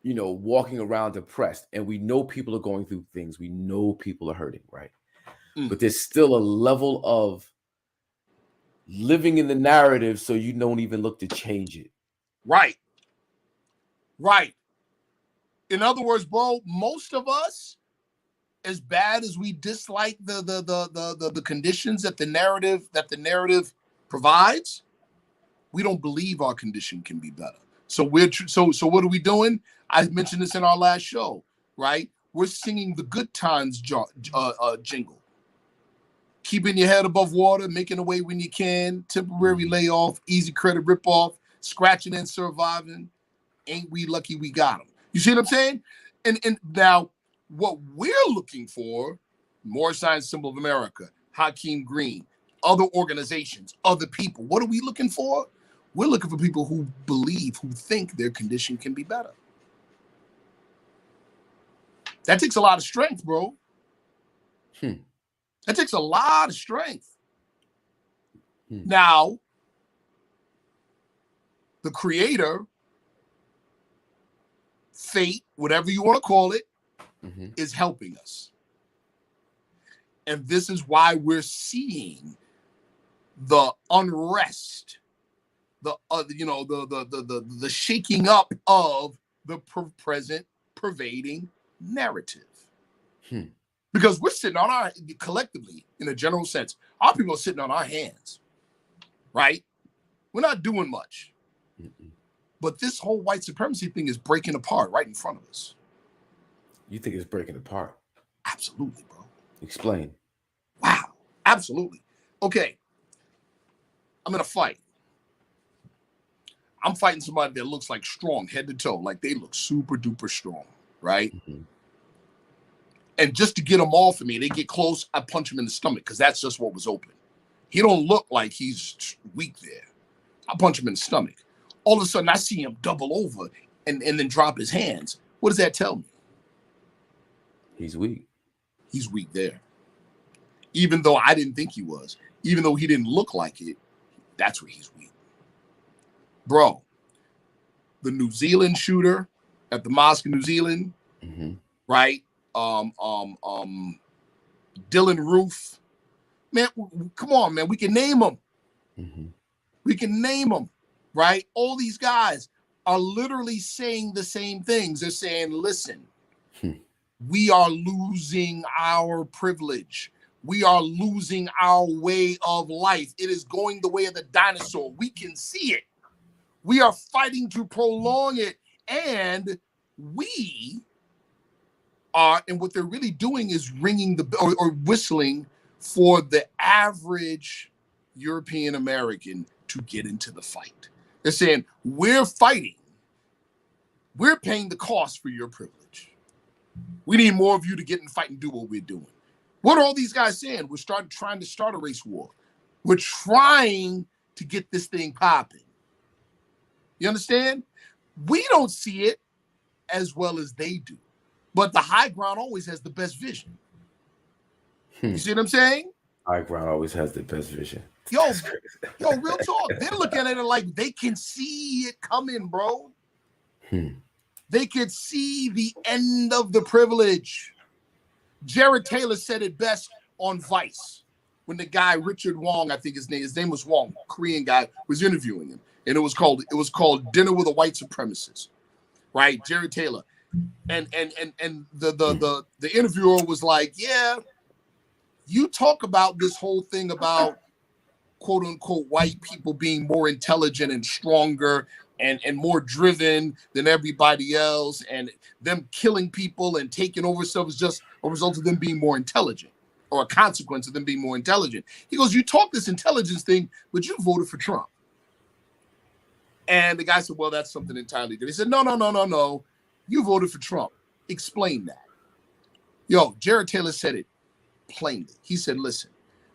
you know, walking around depressed, and we know people are going through things. We know people are hurting, right? But there's still a level of living in the narrative, so you don't even look to change it. Right. In other words, bro, most of us, as bad as we dislike the conditions that the narrative provides, we don't believe our condition can be better. So so what are we doing? I mentioned this in our last show, right? We're singing the good times jingle. Keeping your head above water, making a way when you can, temporary layoff, easy credit ripoff, scratching and surviving. Ain't we lucky we got them? You see what I'm saying? And now what we're looking for, More Science Symbol of America, Hakeem Green, other organizations, other people. What are we looking for? We're looking for people who believe, who think their condition can be better. That takes a lot of strength, bro. That takes a lot of strength. Now, the creator, fate, whatever you want to call it, is helping us. And this is why we're seeing the unrest, the shaking up of the present pervading narrative. Because we're sitting on our, collectively, in a general sense, our people are sitting on our hands, right? We're not doing much. But this whole white supremacy thing is breaking apart right in front of us. You think it's breaking apart? Absolutely, bro. Explain. Wow, absolutely. Okay, I'm in a fight. I'm fighting somebody that looks like strong, head to toe, like they look super duper strong, right? And just to get them off of me, they get close, I punch him in the stomach, because that's just what was open. He don't look like he's weak there. I punch him in the stomach. All of a sudden, I see him double over and then drop his hands. What does that tell me? He's weak. He's weak there. Even though I didn't think he was. Even though he didn't look like it, that's where he's weak. Bro, the New Zealand shooter at the mosque in New Zealand, right? Dylan Roof, man, come on, man. We can name them. We can name them, right? All these guys are literally saying the same things. They're saying, listen, we are losing our privilege. We are losing our way of life. It is going the way of the dinosaur. We can see it. We are fighting to prolong it. And we are, and what they're really doing is ringing the or whistling for the average European American to get into the fight. They're saying, we're fighting. We're paying the cost for your privilege. We need more of you to get in the fight and do what we're doing. What are all these guys saying? We're trying to start a race war. We're trying to get this thing popping. You understand? We don't see it as well as they do. But the high ground always has the best vision. You see what I'm saying? High ground always has the best vision. Yo, real talk. They're looking at it like they can see it coming, bro. They could see the end of the privilege. Jared Taylor said it best on Vice when the guy, Richard Wong, I think his name was Wong, Korean guy, was interviewing him. and it was called Dinner with a White Supremacist, right? Jerry Taylor, and the interviewer was like, yeah, you talk about this whole thing about quote unquote white people being more intelligent and stronger and more driven than everybody else, and them killing people and taking over stuff is just a result of them being more intelligent, or a consequence of them being more intelligent. He goes, you talk this intelligence thing, but you voted for Trump. And the guy said, well, that's something entirely different. He said, no. You voted for Trump. Explain that. Yo, Jared Taylor said it plainly. He said, listen,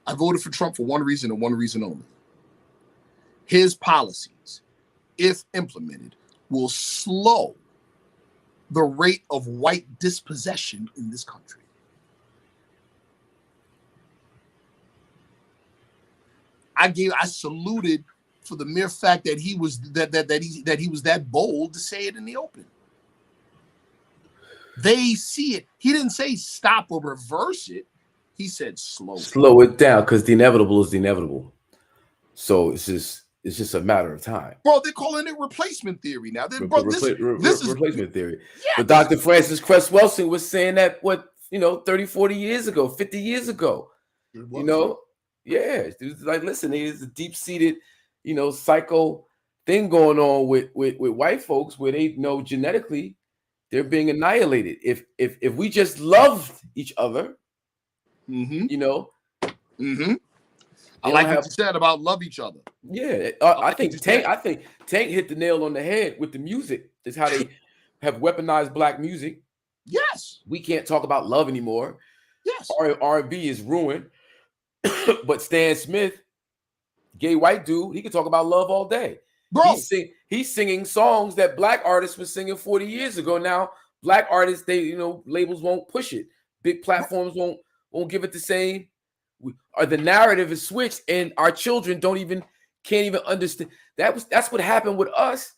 I voted for Trump for one reason and one reason only. His policies, if implemented, will slow the rate of white dispossession in this country. I saluted for the mere fact that he was he was that bold to say it in the open. They see it. He didn't say stop or reverse it. He said slow it down, because the inevitable is the inevitable. So it's just a matter of time. Bro, they're calling it replacement theory now. This is replacement theory. Yeah, but Dr. Francis Cress Welsing was saying that 30, 40 years ago, 50 years ago. Yeah, it was like, listen, there's a deep-seated, psycho thing going on with white folks, where they know genetically they're being annihilated. If we just loved each other, I like what you said about love each other. Yeah, I think Tank hit the nail on the head with the music. It's how they have weaponized black music. Yes, we can't talk about love anymore. Yes, R&B is ruined. But Stan Smith, gay white dude, he can talk about love all day. Bro, he's singing songs that black artists were singing 40 years ago. Now, black artists, labels won't push it. Big platforms won't give it the same. Or the narrative is switched, and our children can't even understand. That's what happened with us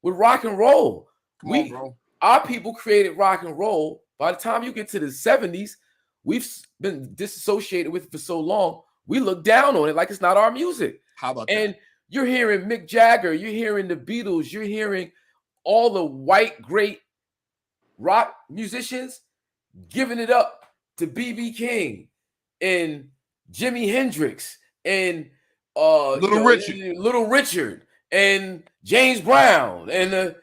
with rock and roll. Our people created rock and roll. By the time you get to the 70s, we've been disassociated with it for so long. We look down on it like it's not our music. How about and that? You're hearing Mick Jagger, you're hearing the Beatles, you're hearing all the white great rock musicians giving it up to B.B. King and Jimi Hendrix and Little Richard and James Brown, and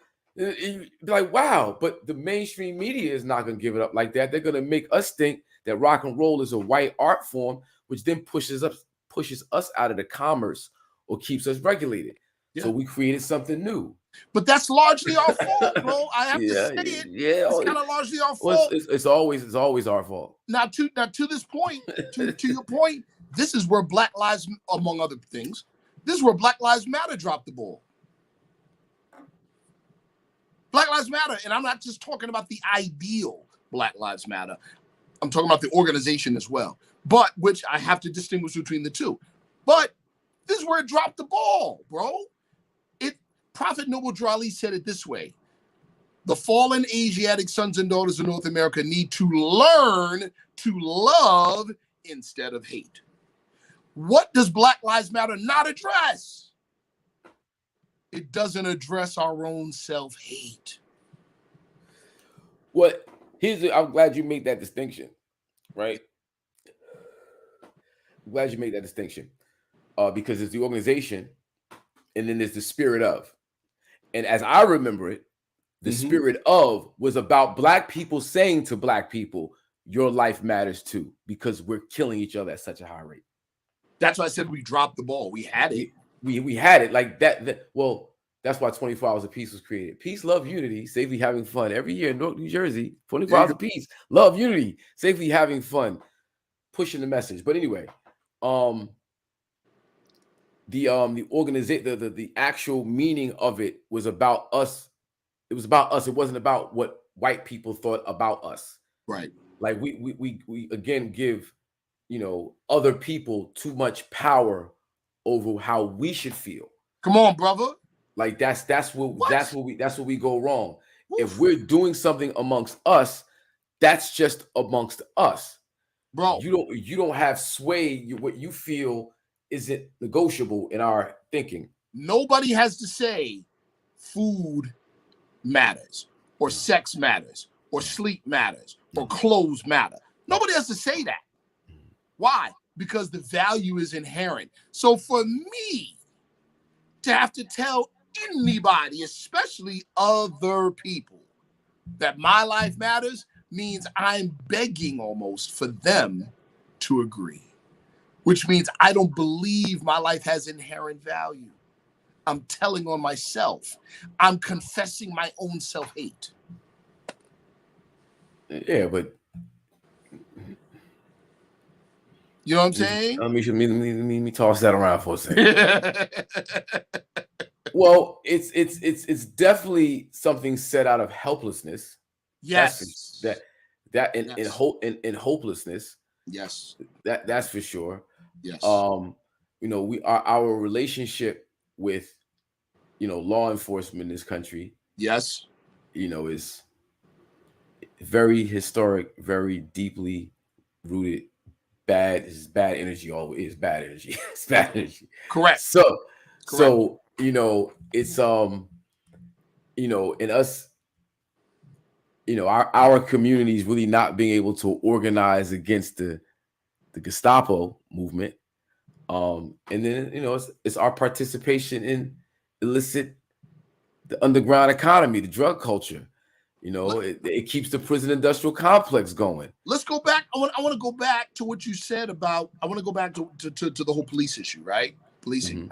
like, wow. But the mainstream media is not going to give it up like that. They're going to make us think that rock and roll is a white art form, which then pushes us out of the commerce or keeps us regulated. Yeah. So we created something new. But that's largely our fault, bro. I have to say it. Yeah, it's kind of largely our fault. It's always our fault. Now to this point, to your point, this is where Black Lives, among other things, this is where Black Lives Matter dropped the ball. Black Lives Matter, and I'm not just talking about the ideal Black Lives Matter. I'm talking about the organization as well, but which I have to distinguish between the two. But this is where it dropped the ball, bro. Prophet Noble Drew Ali said it this way: the fallen Asiatic sons and daughters of North America need to learn to love instead of hate. What does Black Lives Matter not address? It doesn't address our own self-hate. Well, I'm glad you made that distinction, right? I'm glad you made that distinction. Because it's the organization, and then there's the spirit of. And as I remember it, the spirit of was about black people saying to black people, your life matters too, because we're killing each other at such a high rate. That's why I said we dropped the ball. We had it. We had it like that. Well, that's why 24 Hours of Peace was created. Peace, love, unity, safely having fun. Every year in New Jersey, 24 Hours of Peace, love, unity, safely having fun, pushing the message. But anyway, the organization, the actual meaning of it was about us. It was about us. It wasn't about what white people thought about us. Right. Like we again give, other people too much power over how we should feel. Come on, brother. Like that's where we go wrong. Oof. If we're doing something amongst us, that's just amongst us. Bro. You don't have sway. What you feel isn't negotiable in our thinking. Nobody has to say food matters, or sex matters, or sleep matters, or clothes matter. Nobody has to say that. Why? Because the value is inherent. So for me to have to tell anybody, especially other people, that my life matters means I'm begging almost for them to agree, which means I don't believe my life has inherent value. I'm telling on myself. I'm confessing my own self-hate. Yeah, but you know what I'm saying? Let me toss that around for a second. Well, it's definitely something set out of helplessness. Yes. In hopelessness. Yes. That's for sure. Yes. Our relationship with law enforcement in this country. Yes. Is very historic, very deeply rooted. It's bad energy. Always bad energy. It's bad energy. Correct. So it's in us, our communities really not being able to organize against the Gestapo movement. And then it's our participation in the underground economy, the drug culture. It keeps the prison industrial complex going. Let's go back. I want to go back to what you said about. I want to go back to the whole police issue, right? Policing. Mm-hmm.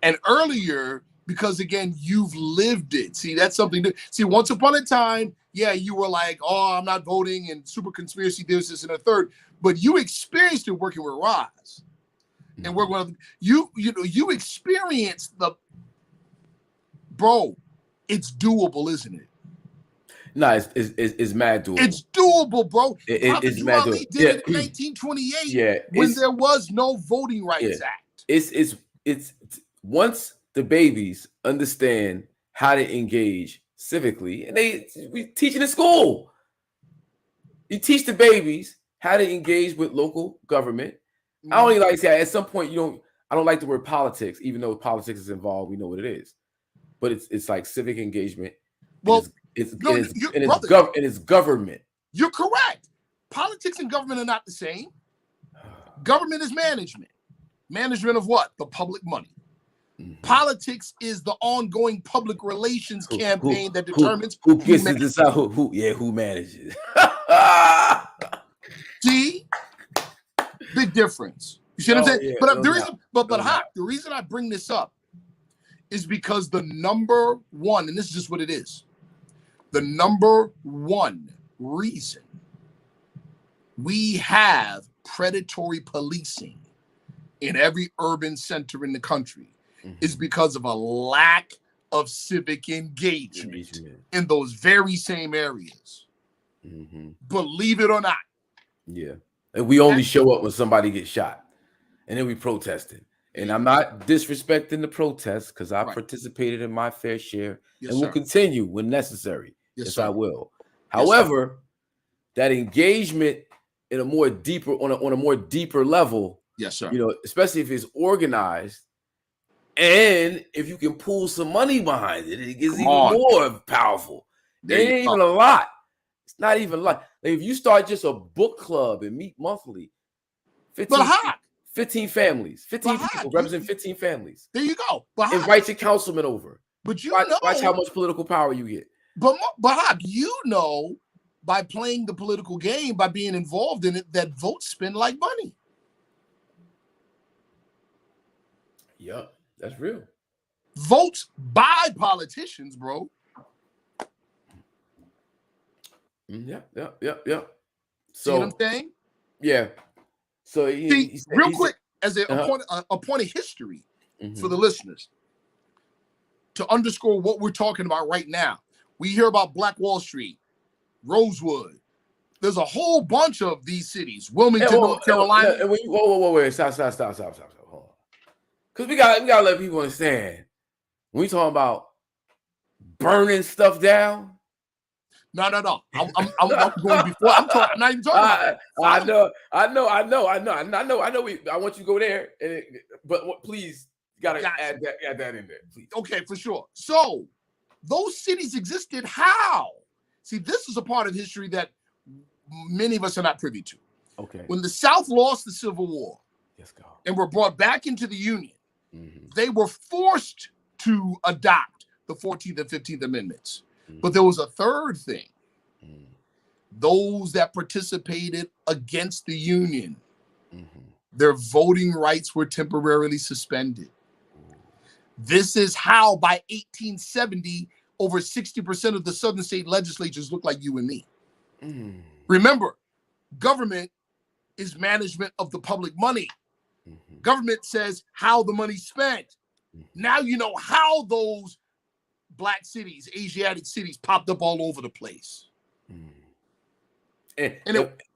And earlier, because again, you've lived it. See, that's something new. See, once upon a time, yeah, you were like, oh, I'm not voting and super conspiracy, this, and a third. But you experienced it working with Roz. And working with you experienced the bro. It's doable, isn't it? No, it's mad doable. It's doable, bro. It's mad doable. Did it in 1928 when there was no Voting Rights Act. It's once the babies understand how to engage civically, and we teach it in school. You teach the babies how to engage with local government. I don't even like to say at some point I don't like the word politics, even though politics is involved. We know what it is, but it's like civic engagement. Well, it's government. You're correct. Politics and government are not the same. Government is management. Management of what? The public money. Mm-hmm. Politics is the ongoing public relations campaign that determines who gets to decide who manages. See, big difference. You see what I'm saying? Yeah, the reason I bring this up is because the number one, and this is just what it is, the number one reason we have predatory policing in every urban center in the country is because of a lack of civic engagement in those very same areas. Mm-hmm. Believe it or not. Yeah. And we only show up when somebody gets shot. And then we protested. And I'm not disrespecting the protests because I participated in my fair share and will continue when necessary. Yes, I will. However, that engagement in a more deeper on a more deeper level, yes, sir. Especially if it's organized and if you can pull some money behind it, it gets even more powerful. It ain't even a lot. It's not even a lot. Like if you start just a book club and meet monthly, 15 families, 15 people represent 15 families. There you go. But invite your councilman over. But watch how much political power you get. But by playing the political game, by being involved in it, that votes spend like money. Yep, that's real. Votes by politicians, bro. Yeah. See what I'm saying? Yeah. So real quick, as a point of history for the listeners, to underscore what we're talking about right now. We hear about Black Wall Street, Rosewood. There's a whole bunch of these cities. Wilmington, North Carolina. Wait. Stop. Hold on. Because we gotta let people understand. When we talking about burning stuff down. No. I'm going before. I'm not even talking about that. I know. I want you to go there, but please Gotta add that in there, please. Okay, for sure. So those cities existed. How? See, this is a part of history that many of us are not privy to. Okay. When the South lost the Civil War, yes, God, and were brought back into the Union, mm-hmm. they were forced to adopt the 14th and 15th Amendments. Mm-hmm. But there was a third thing. Mm-hmm. Those that participated against the Union, mm-hmm. their voting rights were temporarily suspended. This is how, by 1870, over 60% of the Southern state legislatures look like you and me. Mm. Remember, government is management of the public money. Mm-hmm. Government says how the money's spent. Mm-hmm. Now you know how those Black cities, Asiatic cities popped up all over the place. Mm.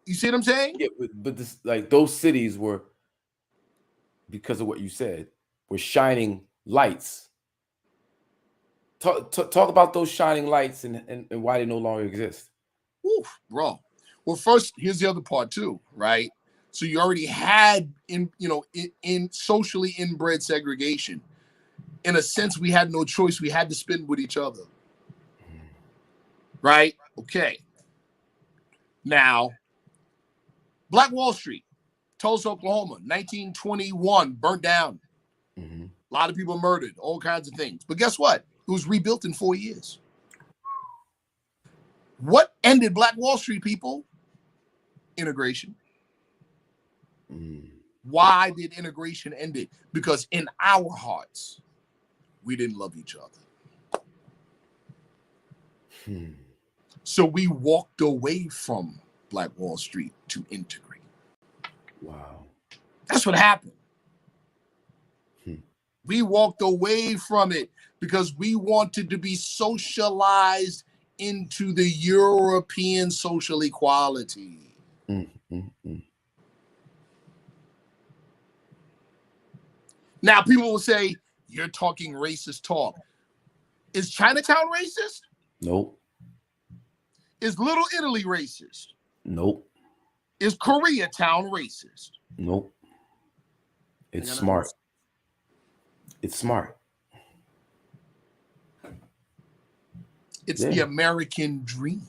You see what I'm saying? Yeah, but this, like, those cities were, because of what you said, were shining lights. Talk about those shining lights and why they no longer exist. Oof, bro. Well, first, here's the other part too, right? So you already had in socially inbred segregation. In a sense, we had no choice. We had to spend with each other. Right? Okay. Now, Black Wall Street, Tulsa, Oklahoma, 1921, burnt down. Mm-hmm. A lot of people murdered, all kinds of things. But guess what? It was rebuilt in 4 years. What ended Black Wall Street, people? Integration. Mm. Why did integration end it? Because in our hearts, we didn't love each other. So we walked away from Black Wall Street to integrate. Wow. That's what happened. We walked away from it because we wanted to be socialized into the European social equality. Now, people will say, you're talking racist talk. Is Chinatown racist? Nope. Is Little Italy racist? Nope. Is Koreatown racist? Nope. It's smart. It's smart. It's the American dream.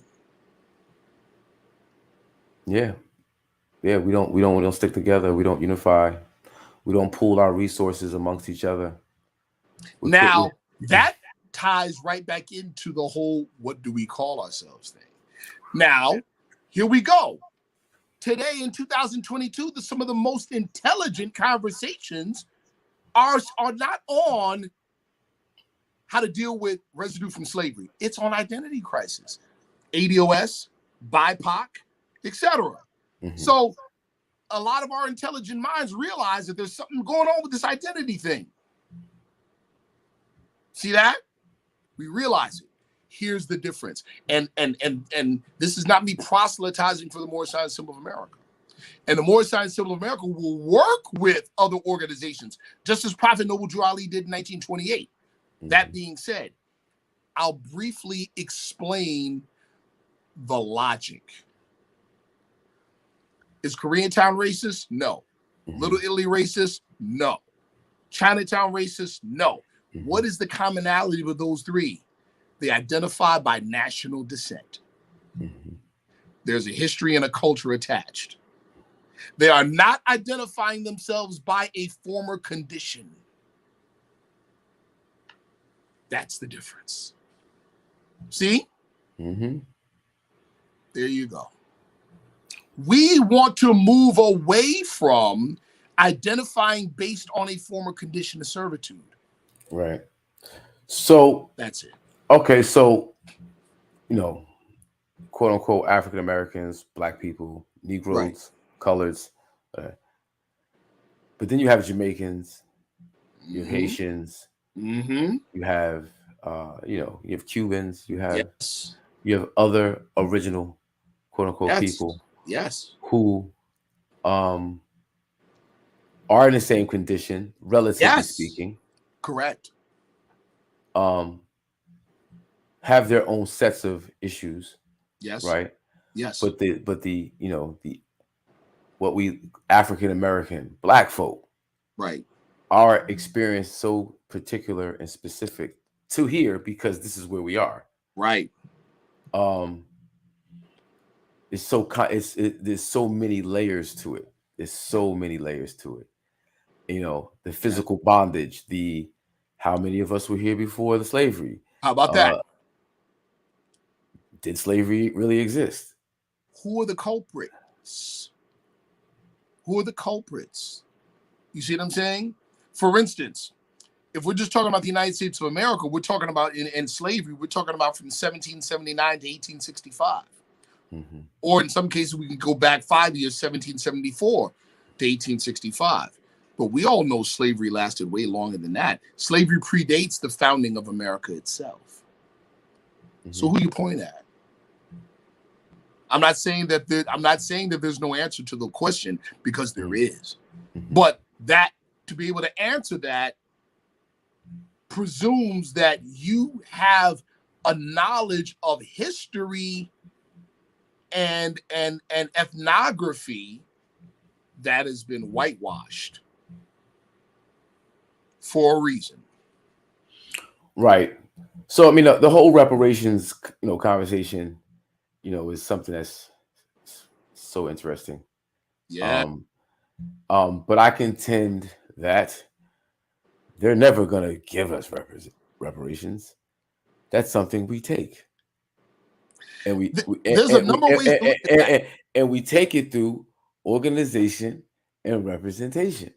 Yeah. Yeah, we don't stick together. We don't unify. We don't pool our resources amongst each other. Now, that ties right back into the whole what do we call ourselves thing. Now, here we go. Today in 2022, some of the most intelligent conversations are not on how to deal with residue from slavery. It's on identity crisis, ADOS, BIPOC, etc. Mm-hmm. So a lot of our intelligent minds realize that there's something going on with this identity thing. See that? We realize it. Here's the difference. And this is not me proselytizing for the Moorish Science Symbol of America. And the Moorish Science Symbol of America will work with other organizations, just as Prophet Noble Drew Ali did in 1928. Mm-hmm. That being said, I'll briefly explain the logic. Is Koreatown racist? No. Mm-hmm. Little Italy racist? No. Chinatown racist? No. Mm-hmm. What is the commonality with those three? They identify by national descent. Mm-hmm. There's a history and a culture attached. They are not identifying themselves by a former condition. That's the difference. See? Mm-hmm. There you go. We want to move away from identifying based on a former condition of servitude. Right. So that's it. Okay, so, quote unquote, African Americans, Black people, Negroes, right, coloreds. But then you have Jamaicans, you have Haitians, you have, you have Cubans, you have other original, quote unquote, people. Yes. Who are in the same condition, relatively speaking. Correct. Have their own sets of issues. Yes. Right. Yes. But what we African American Black folk. Right. our experience so particular and specific to here because this is where we are. Right. It's so there's so many layers to it. There's so many layers to it. You know, the physical bondage, the how many of us were here before the slavery? How about that? Did slavery really exist? Who are the culprits? Who are the culprits? You see what I'm saying? For instance, if we're just talking about the United States of America, we're talking about in slavery, we're talking about from 1779 to 1865. Mm-hmm. Or in some cases, we can go back 5 years, 1774 to 1865. But we all know slavery lasted way longer than that. Slavery predates the founding of America itself. Mm-hmm. So who you point at? I'm not saying that there's no answer to the question, because there is. Mm-hmm. But that to be able to answer that presumes that you have a knowledge of history and ethnography that has been whitewashed for a reason. Right. So I mean, the whole reparations, conversation, is something that's so interesting. Yeah. But I contend that they're never gonna give us reparations. That's something we take, and there's a number of ways to look at that. And we take it through organization and representation.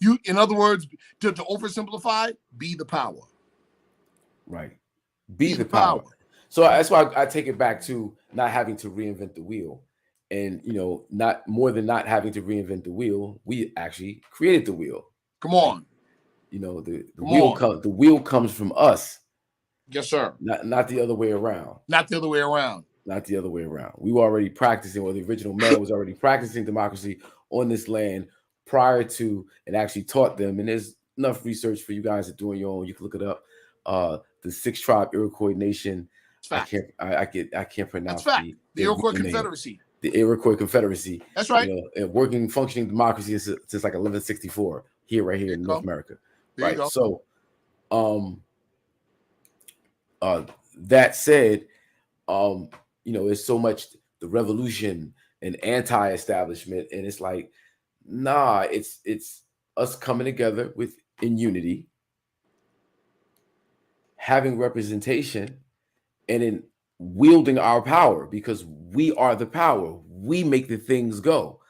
Yeah. In other words, to oversimplify, be the power. Right. Be the power. So that's why I take it back to not having to reinvent the wheel. And, not more than not having to reinvent the wheel, we actually created the wheel. Come on. The wheel comes from us. Yes, sir. Not the other way around. Not the other way around. Not the other way around. We were already practicing, or the original man was already practicing democracy on this land prior to, and actually taught them. And there's enough research for you guys to do on your own. You can look it up. The 6-tribe Iroquois Nation. I can't pronounce the Iroquois Confederacy. The Iroquois Confederacy. That's right. Working, functioning democracy since like 1164 right here in North America. Right. So, that said, it's so much the revolution and anti-establishment, and it's like, nah, it's us coming together in unity, having representation, and in wielding our power, because we are the power. We make the things go.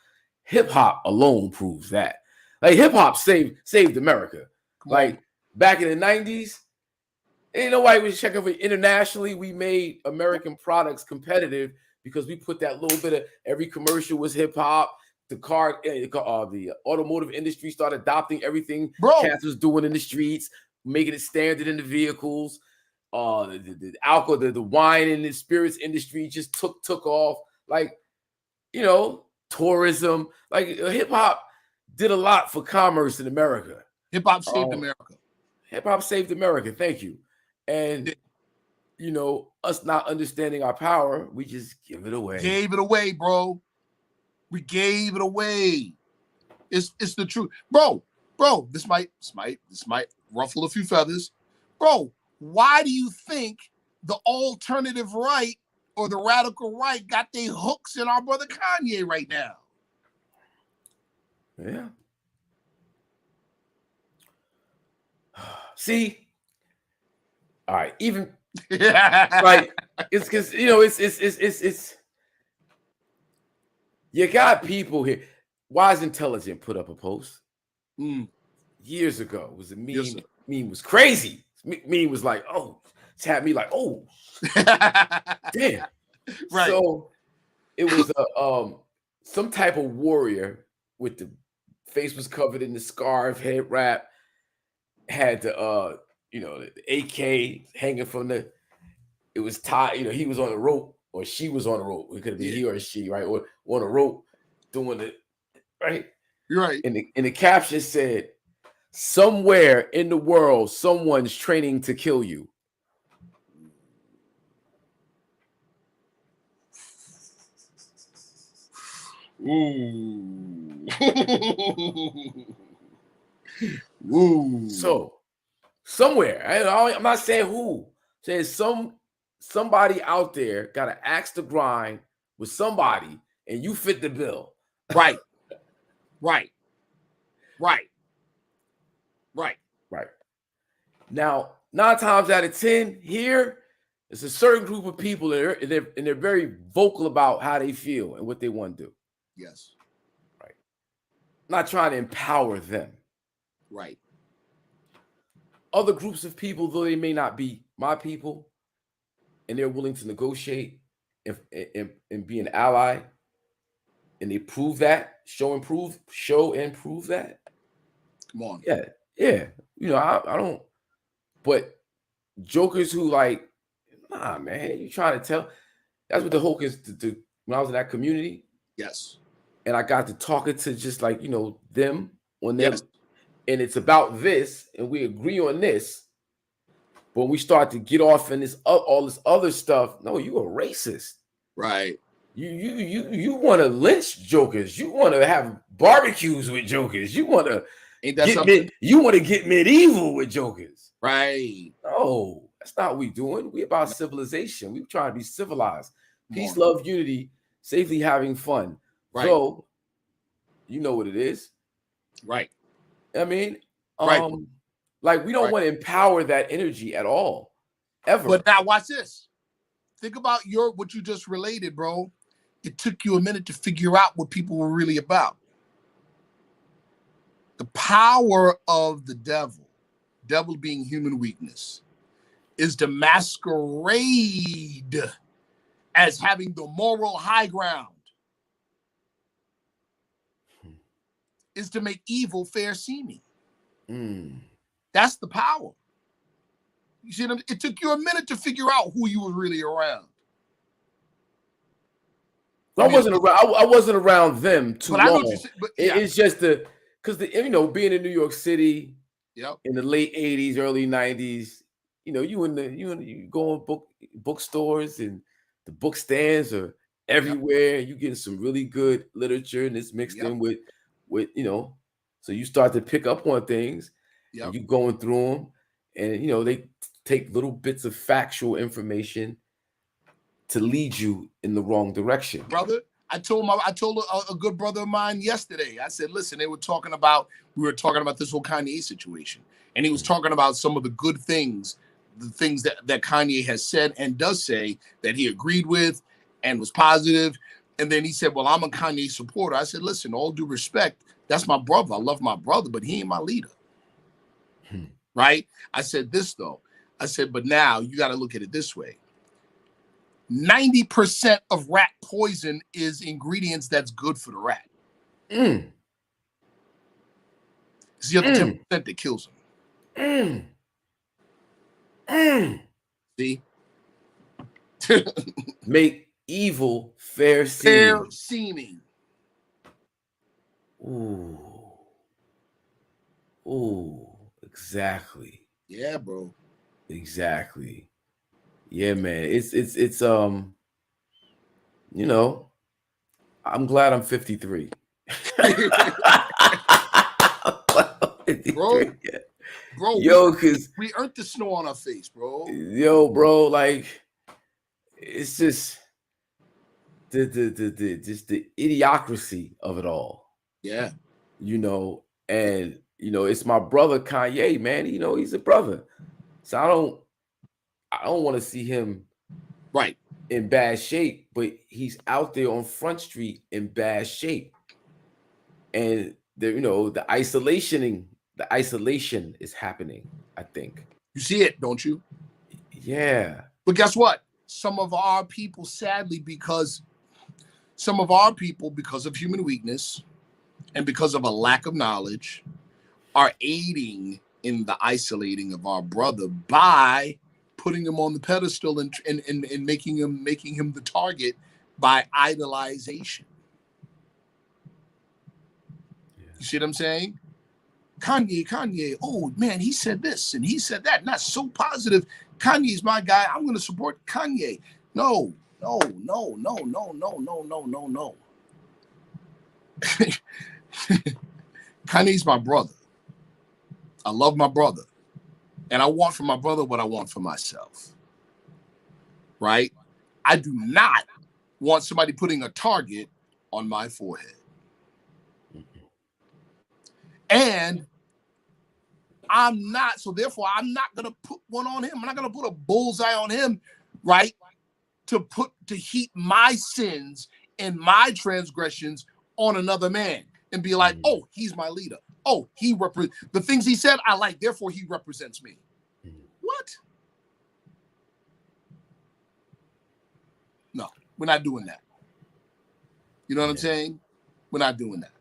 Hip hop alone proves that. Like, hip hop saved America. Like, back in the 90s, ain't nobody was checking for internationally. We made American products competitive because we put that little bit of, every commercial was hip hop. The automotive industry started adopting everything cats was doing in the streets, making it standard in the vehicles. The alcohol, the wine and the spirits industry just took off. Like, tourism. Like, hip hop did a lot for commerce in America. Hip hop saved America. Hip hop saved America. Thank you. And us not understanding our power, we just give it away. Gave it away, bro. We gave it away. It's the truth, bro. This might ruffle a few feathers, bro. Why do you think the alternative right or the radical right got their hooks in our brother Kanye right now? Yeah. See, all right, even like, it's because it's you got people here. Wise Intelligent put up a post years ago. It was a meme. Yes, meme was crazy. Meme was like, oh, it's had me like, oh, damn. Right. So it was some type of warrior with the face was covered in the scarf, head wrap, had the the AK hanging from the. It was tied. He was on a rope, or she was on a rope. It could be he or she, right? Or on a rope, doing it, right? You're right. And the caption said, "Somewhere in the world, someone's training to kill you." Ooh. Woo. So somewhere, I'm not saying who, I'm saying somebody out there got to axe the grind with somebody, and you fit the bill. Right. Right. Right. Right. Right. Now, 9 times out of 10 here, it's a certain group of people that they're very vocal about how they feel and what they want to do. Yes. Right. I'm not trying to empower them. Right. Other groups of people, though they may not be my people, and they're willing to negotiate and be an ally, and they prove that, show and prove that. Come on. Yeah. You know, I don't. But jokers who like, nah, man, you trying to tell? That's what the hook is. When I was in that community, Yes. and I got to talking to just like, you know, them on them, Yes. and it's about this, and we agree on this. But when we start to get off in this all this other stuff, no, you a racist. Right. You want to lynch jokers. You want to have barbecues with jokers. You want to get medieval with jokers. Right. No, that's not what we doing. We about civilization. We trying to be civilized. Peace, love, unity, safely having fun. Right. So, you know what it is. Right. I mean, right. Like we don't want to empower that energy at all, ever. But now watch this. Think about what you just related, bro. It took you a minute to figure out what people were really about. The power of the devil being human weakness, is to masquerade as having the moral high ground. Is to make evil fair seeming. That's the power. You see, it took you a minute to figure out who you were really around. I wasn't around them too long. I know what you're saying, but it's just because being in New York City, in the late '80s, early '90s, you go in bookstores and the book stands are everywhere. You getting some really good literature, and it's mixed in with so you start to pick up on things. And you going through them, and they take little bits of factual information to lead you in the wrong direction. Brother, I told a good brother of mine yesterday. I said, listen, we were talking about this whole Kanye situation, and he was talking about some of the good things, the things that Kanye has said and does say that he agreed with and was positive. And then he said, well, I'm a Kanye supporter. I said, listen, all due respect, that's my brother. I love my brother, but he ain't my leader. Right? I said this, though. I said, but now you got to look at it this way. 90% of rat poison is ingredients that's good for the rat. It's the other 10% that kills them. See? Make evil fair seeming. Fair seeming. Ooh, exactly. Yeah, bro. Exactly. Yeah, man. It's I'm glad I'm 53. Bro, yo, because we earned the snow on our face, bro. Yo, bro, like it's just the idiocracy of it all. Yeah. And it's my brother Kanye, man. He's a brother. So I don't want to see him in bad shape, but he's out there on Front Street in bad shape. And the isolation is happening, I think. You see it, don't you? Yeah. But guess what? Some of our people, sadly, because of human weakness and because of a lack of knowledge, are aiding in the isolating of our brother by putting him on the pedestal and making him the target by idolization. Yeah. You see what I'm saying? Kanye, oh man, he said this and he said that, and that's so positive. Kanye's my guy. I'm going to support Kanye. No. Kanye's my brother. I love my brother. And I want for my brother what I want for myself. Right? I do not want somebody putting a target on my forehead. And I'm not, so therefore I'm not gonna put one on him. I'm not gonna put a bullseye on him, right? To heap my sins and my transgressions on another man and be like, oh, he's my leader. Oh, he represents the things he said I like, therefore he represents me. What? No, we're not doing that. You know what I'm saying? We're not doing that.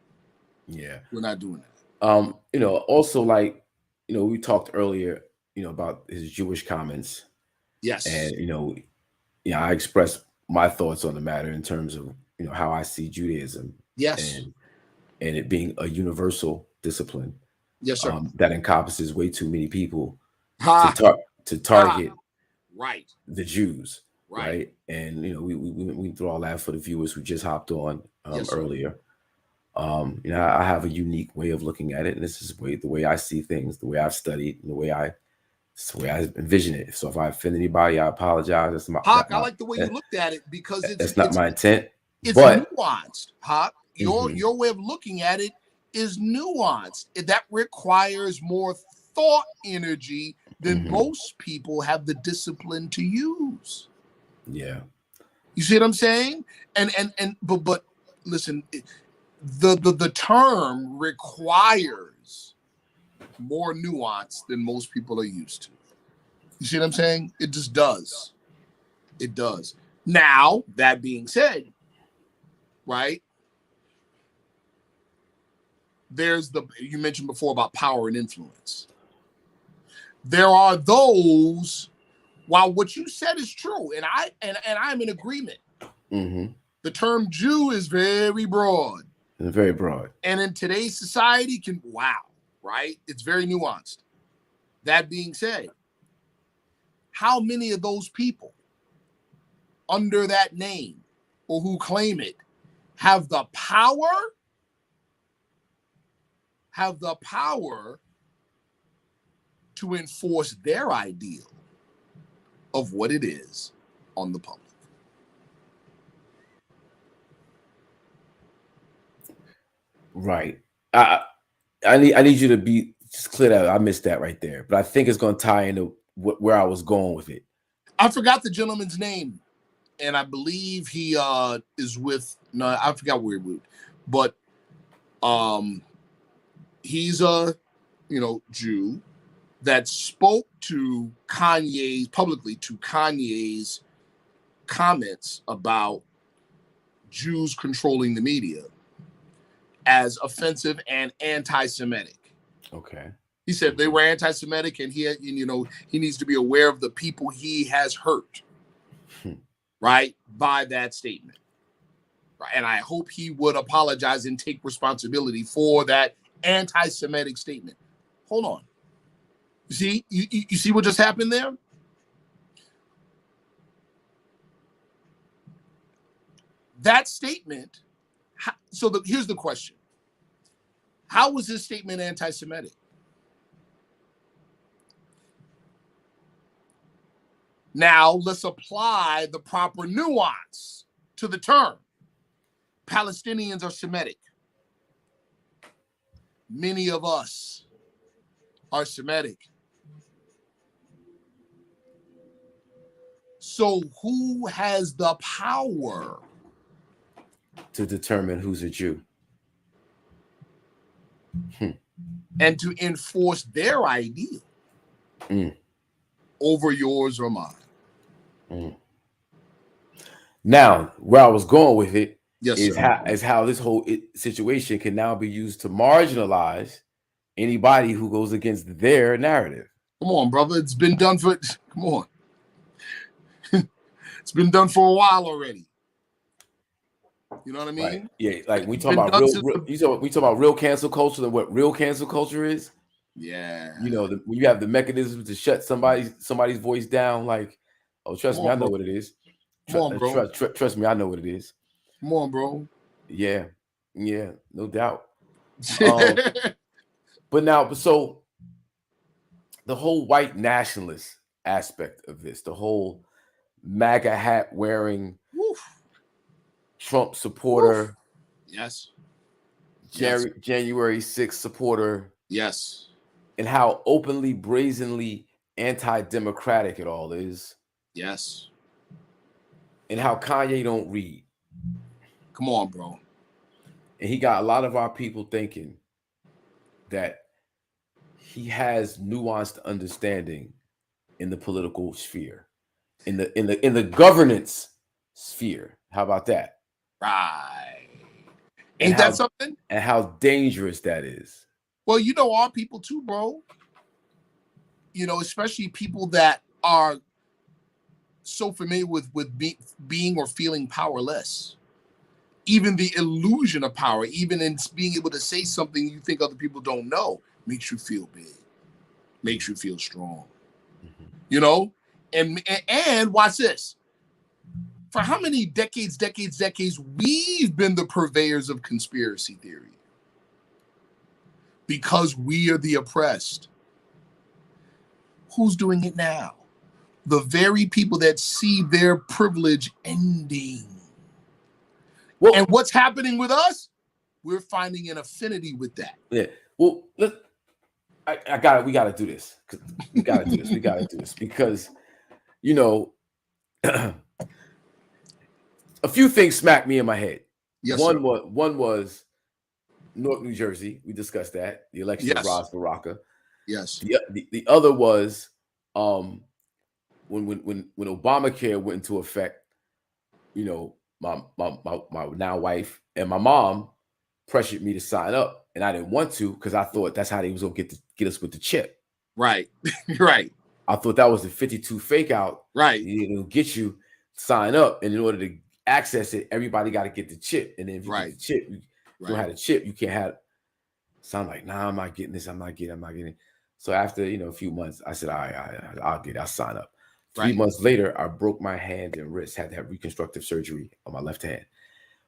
Yeah. We're not doing that. You know, also, like, you know, we talked earlier, you know, about his Jewish comments. Yes. And, you know, I expressed my thoughts on the matter in terms of, you know, how I see Judaism. Yes. And it being a universal discipline. Yes, sir. That encompasses way too many people to target right. the Jews. Right. And, you know, we throw all that for the viewers who just hopped on earlier. You know, I have a unique way of looking at it, and this is the way I see things, the way I've studied, and the way I envision it. So if I offend anybody, I apologize. That's my, Hawk, I like the way you looked at it because that's not my intent. It's but nuanced, Hawk. Your way of looking at it is nuanced. That requires more thought energy than most people have the discipline to use. Yeah. You see what I'm saying? But listen, the term requires more nuance than most people are used to. You see what I'm saying? It just does. It does. Now, that being said, right? There's you mentioned before about power and influence. There are those, while what you said is true, and I'm in agreement. The term Jew is very broad. It's very broad. And in today's society right? It's very nuanced. That being said, how many of those people under that name or who claim it have the power to enforce their ideal of what it is on the public? Right. I need you to be just clear that. I missed that right there, but I think it's going to tie into where I was going with it. I forgot the gentleman's name, and I believe he is with. No, I forgot where he moved, but he's a Jew that spoke to publicly to Kanye's comments about Jews controlling the media as offensive and anti-Semitic. Okay. He said they were anti-Semitic, and he needs to be aware of the people he has hurt, right, by that statement. Right? And I hope he would apologize and take responsibility for that anti-Semitic statement. Hold on. You see what just happened there? That statement. Here's the question. How was this statement anti-Semitic? Now, let's apply the proper nuance to the term. Palestinians are Semitic. Many of us are Semitic. So who has the power to determine who's a Jew? And to enforce their ideal over yours or mine? Now, where I was going with it is sir. how this whole situation can now be used to marginalize anybody who goes against their narrative. Come on, brother. It's been done for. Come on. It's been done for a while already. You know what I mean? Right. Yeah, like we talk about we talk about real cancel culture and what real cancel culture is. Yeah. You know, when you have the mechanism to shut somebody's voice down, like, oh, trust me, I know what it is. Come on, bro. Trust me, I know what it is. Come on, bro. Yeah, no doubt. But now, so the whole white nationalist aspect of this, the whole MAGA hat wearing, Woof. Trump supporter, Woof. Yes. Yes. January 6th supporter, Yes. and how openly, brazenly anti-democratic it all is. Yes. And how Kanye don't read. Come on, bro. And he got a lot of our people thinking that he has nuanced understanding in the political sphere, in the governance sphere. How about that? Right. And Ain't that something? And how dangerous that is. Well, you know, our people too, bro. You know, especially people that are so familiar with being or feeling powerless. Even the illusion of power, even in being able to say something you think other people don't know, makes you feel big, makes you feel strong. Mm-hmm. You know, and watch this. For how many decades, we've been the purveyors of conspiracy theory because we are the oppressed. Who's doing it now? The very people that see their privilege ending. Well, and what's happening with us? We're finding an affinity with that. Yeah. Well, we got to do this. We got to do this. We got to do this because, you know, a few things smacked me in my head. Yes, one was Newark, New Jersey. We discussed that, the election of Ras Baraka. Yes. The other was when Obamacare went into effect. You know, my now wife and my mom pressured me to sign up, and I didn't want to because I thought that's how they was gonna get us with the chip. Right. Right. I thought that was the 52 fake out. Right. It'll get you sign up, and in order to access it, everybody got to get the chip. And then if you get the chip, you don't have the chip, you can't have. So I'm like, nah, I'm not getting this. I'm not getting it. So after a few months, I said, all right, I'll get it. I'll sign up. 3 months later, I broke my hand and wrist. Had to have reconstructive surgery on my left hand.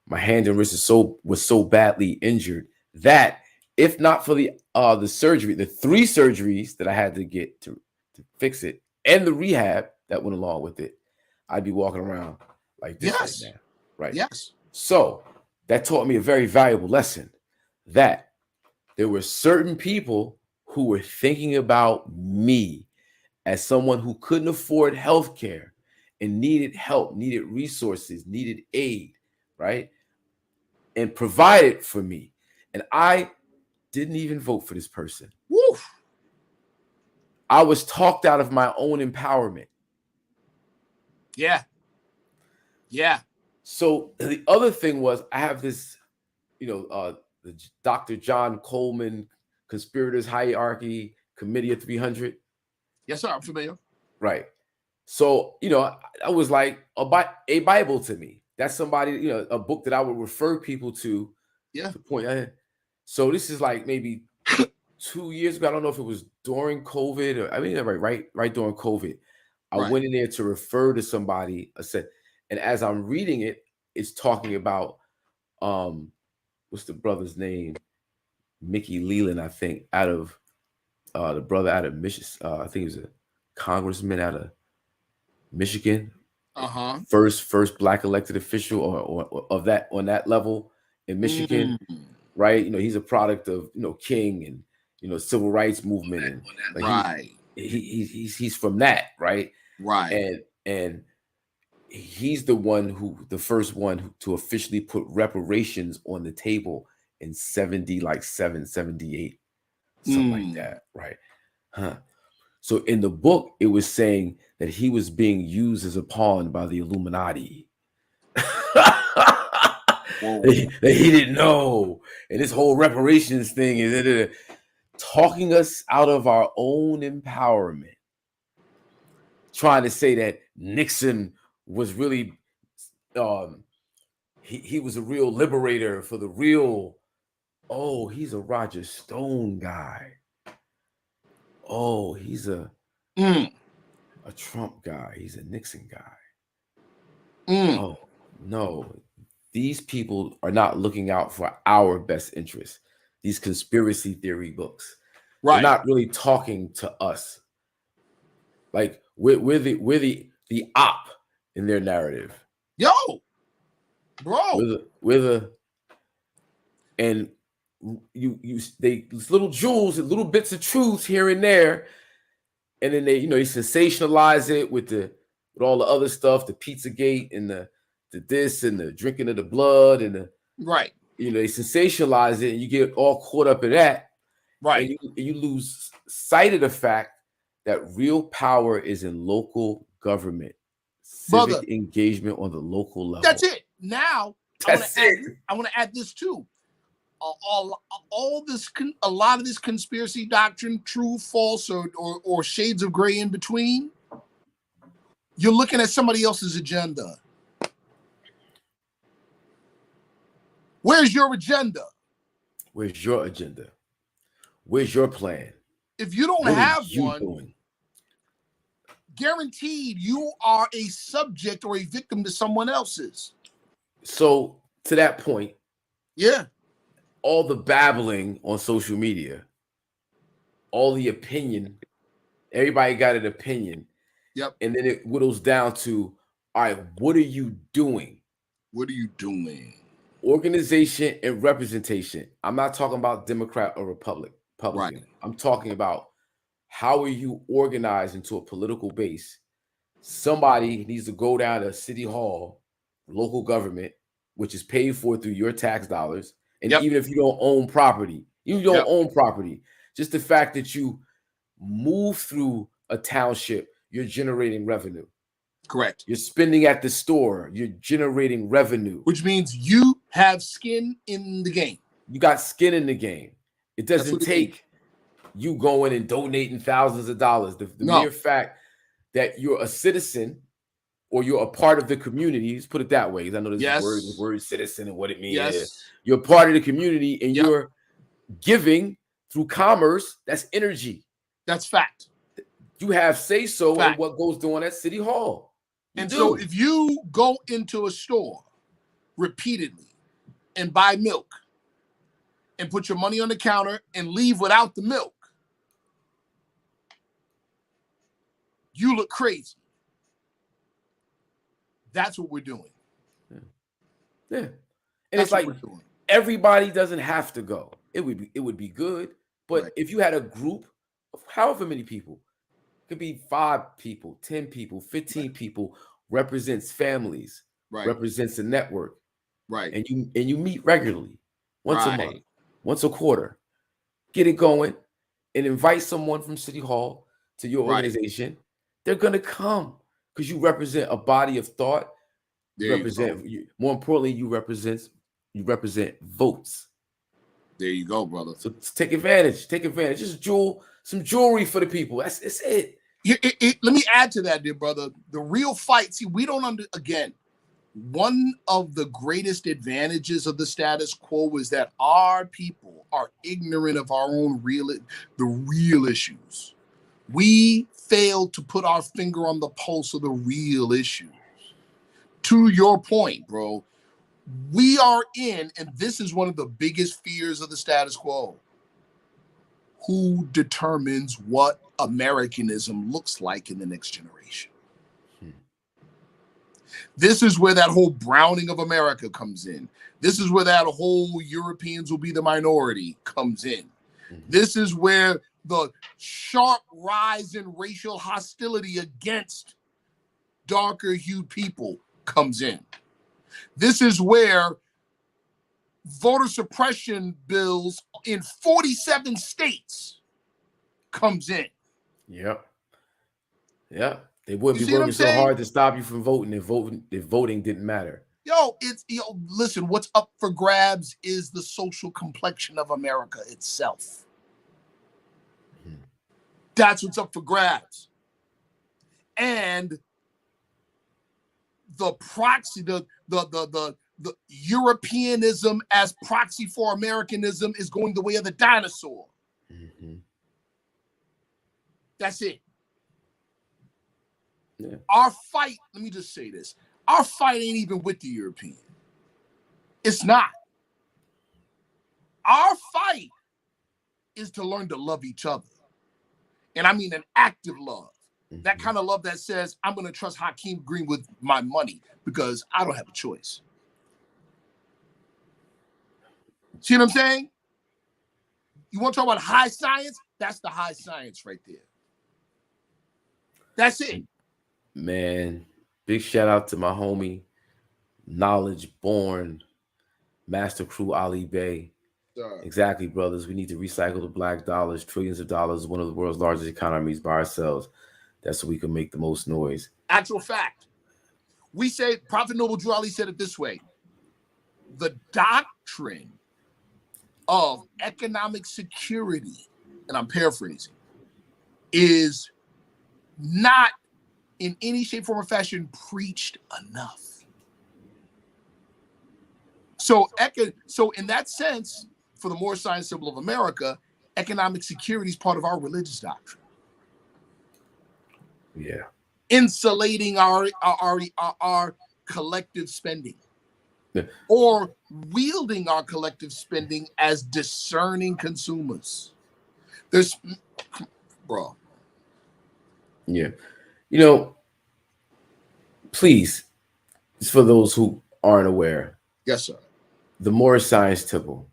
My hand and wrist was so badly injured that if not for the surgery, the 3 surgeries that I had to get to fix it, and the rehab that went along with it, I'd be walking around like this right now. Right. Yes. So that taught me a very valuable lesson, that there were certain people who were thinking about me as someone who couldn't afford health care and needed help, needed resources, needed aid, right? And provided for me. And I didn't even vote for this person. Woo. I was talked out of my own empowerment. Yeah. Yeah. So the other thing was, I have this, the Dr. John Coleman Conspirators Hierarchy Committee of 300. Yes, sir. I'm familiar. Right. So, I was like a Bible to me. That's somebody, a book that I would refer people to. Yeah. To point out. So this is like maybe 2 years ago. I don't know if it was during COVID or right during COVID. I went in there to refer to somebody. I said, and as I'm reading it, it's talking about what's the brother's name? Mickey Leland, I think, out of the brother out of Michigan. I think he was a congressman out of Michigan. First black elected official or of that on that level in Michigan. Right. He's a product of, King and, civil rights movement. And he's from that. Right. Right. And he's the first one to officially put reparations on the table in 78, something like that. Right. So in the book, it was saying that he was being used as a pawn by the Illuminati. that he didn't know. And this whole reparations thing is talking us out of our own empowerment. Trying to say that Nixon was really, he was a real liberator for the real, he's a Roger Stone guy. Oh, he's a Trump guy. He's a Nixon guy. Oh, no. These people are not looking out for our best interests. These conspiracy theory books. They're not really talking to us. Like we're the op in their narrative. Yo, bro. We're the and they these little jewels and little bits of truth here and there, and then they sensationalize it with all the other stuff, the Pizzagate and the this and the drinking of the blood and the Right. they sensationalize it, and you get all caught up in that, Right. and you lose sight of the fact that real power is in local government, civic Brother, engagement on the local level. that's it. Now That's it. I want to add this too. A lot of this conspiracy doctrine, true, false, or shades of gray in between, you're looking at somebody else's agenda. Where's your agenda? Where's your agenda? Where's your plan? If you don't have one, guaranteed you are a subject or a victim to someone else's. So to that point, yeah, all the babbling on social media, all the opinion, everybody got an opinion. Yep. And then it whittles down to, all right, what are you doing? What are you doing? Organization and representation. I'm not talking about Democrat or Republican. Right. I'm talking about how are you organized into a political base? Somebody needs to go down to City Hall, local government, which is paid for through your tax dollars. And even if you don't own property, just the fact that you move through a township, you're generating revenue. Correct. You're spending at the store, you're generating revenue. Which means you have skin in the game. You got skin in the game. It doesn't take you going and donating thousands of dollars. The mere fact that you're a citizen or you're a part of the community, let's put it that way, because I know there's the word citizen and what it means. Yes. You're part of the community and you're giving through commerce. That's energy. That's fact. You have say-so in what goes on at City Hall. So if you go into a store repeatedly and buy milk and put your money on the counter and leave without the milk, you look crazy. That's what we're doing. Yeah. And it's like everybody doesn't have to go. It would be good. But if you had a group of however many people, it could be 5 people, 10 people, 15 people, represents families, represents a network. Right. And you meet regularly, once a month, once a quarter. Get it going and invite someone from City Hall to your organization. They're gonna come because you represent a body of thought. More importantly, you represent votes. There you go, brother. So take advantage. Just some jewelry for the people. That's it. Let me add to that, dear brother. The real fight. See, we don't again. One of the greatest advantages of the status quo is that our people are ignorant of our own the real issues. We fail to put our finger on the pulse of the real issues. To your point, bro, we are in, and this is one of the biggest fears of the status quo. Who determines what Americanism looks like in the next generation? This is where that whole browning of America comes in. This is where that whole Europeans will be the minority comes in. This is where the sharp rise in racial hostility against darker hued people comes in. This is where voter suppression bills in 47 states comes in. Yep. They wouldn't be working so hard to stop you from voting if voting didn't matter. Listen, what's up for grabs is the social complexion of America itself. That's what's up for grabs. And the proxy, the Europeanism as proxy for Americanism is going the way of the dinosaur. That's it. Yeah. Our fight, let me just say this. Our fight ain't even with the European. It's not. Our fight is to learn to love each other. And I mean an active love. That kind of love that says, I'm going to trust Hakeem Green with my money because I don't have a choice. See what I'm saying? You want to talk about high science? That's the high science right there. That's it. Man, big shout out to my homie, knowledge born, master crew Ali Bey. Exactly, brothers. We need to recycle the black dollars, trillions of dollars, one of the world's largest economies by ourselves. That's so we can make the most noise. Actual fact. We say, Prophet Noble Drew Ali said it this way. The doctrine of economic security, and I'm paraphrasing, is not in any shape, form, or fashion preached enough. So in that sense, for the Moorish Science Symbol of America, economic security is part of our religious doctrine. Yeah. Insulating our collective spending. Yeah. Or wielding our collective spending as discerning consumers. There's, bro. Yeah. You know, please, just for those who aren't aware. Yes, sir. The Moorish Science Temple,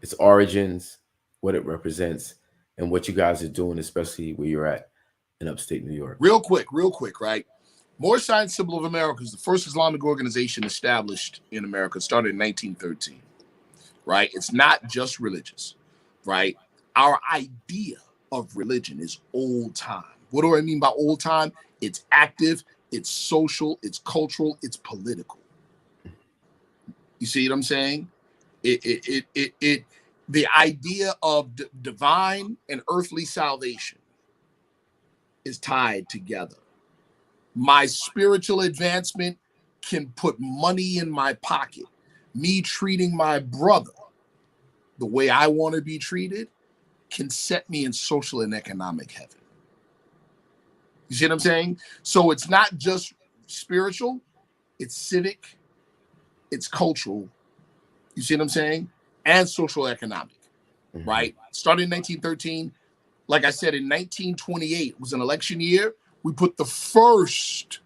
its origins, what it represents, and what you guys are doing, especially where you're at in upstate New York. Real quick, right? Moorish Science Symbol of America is the first Islamic organization established in America, started in 1913, right? It's not just religious, right? Our idea of religion is old time. What do I mean by old time? It's active, it's social, it's cultural, it's political. You see what I'm saying? The idea of divine and earthly salvation is tied together. My spiritual advancement can put money in my pocket. Me treating my brother the way I want to be treated can set me in social and economic heaven. You see what I'm saying? So it's not just spiritual, it's civic, it's cultural. You see what I'm saying? And social economic, right? Started in 1913. Like I said, in 1928 was an election year. We put the first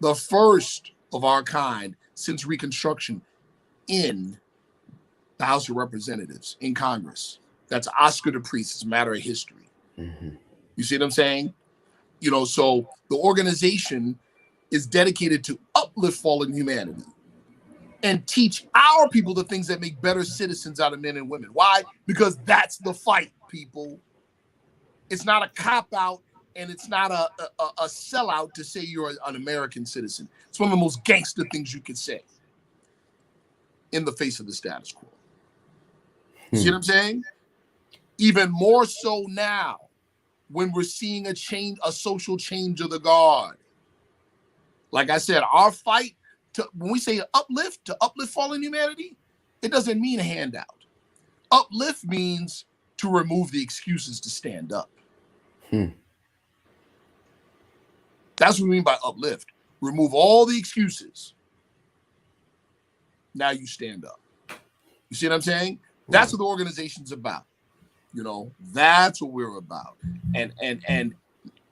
of our kind since Reconstruction in the House of Representatives, in Congress. That's Oscar the Priest. It's a matter of history. You see what I'm saying? You know, so the organization is dedicated to uplift fallen humanity and teach our people the things that make better citizens out of men and women. Why? Because that's the fight, people. It's not a cop-out, and it's not a sellout to say you're an American citizen. It's one of the most gangster things you could say in the face of the status quo. See what I'm saying? Even more so now when we're seeing a change, a social change of the guard. Like I said, our fight, when we say uplift, to uplift fallen humanity, it doesn't mean a handout. Uplift means to remove the excuses to stand up. That's what we mean by uplift. Remove all the excuses. Now you stand up. You see what I'm saying? That's what the organization's about. You know, that's what we're about. And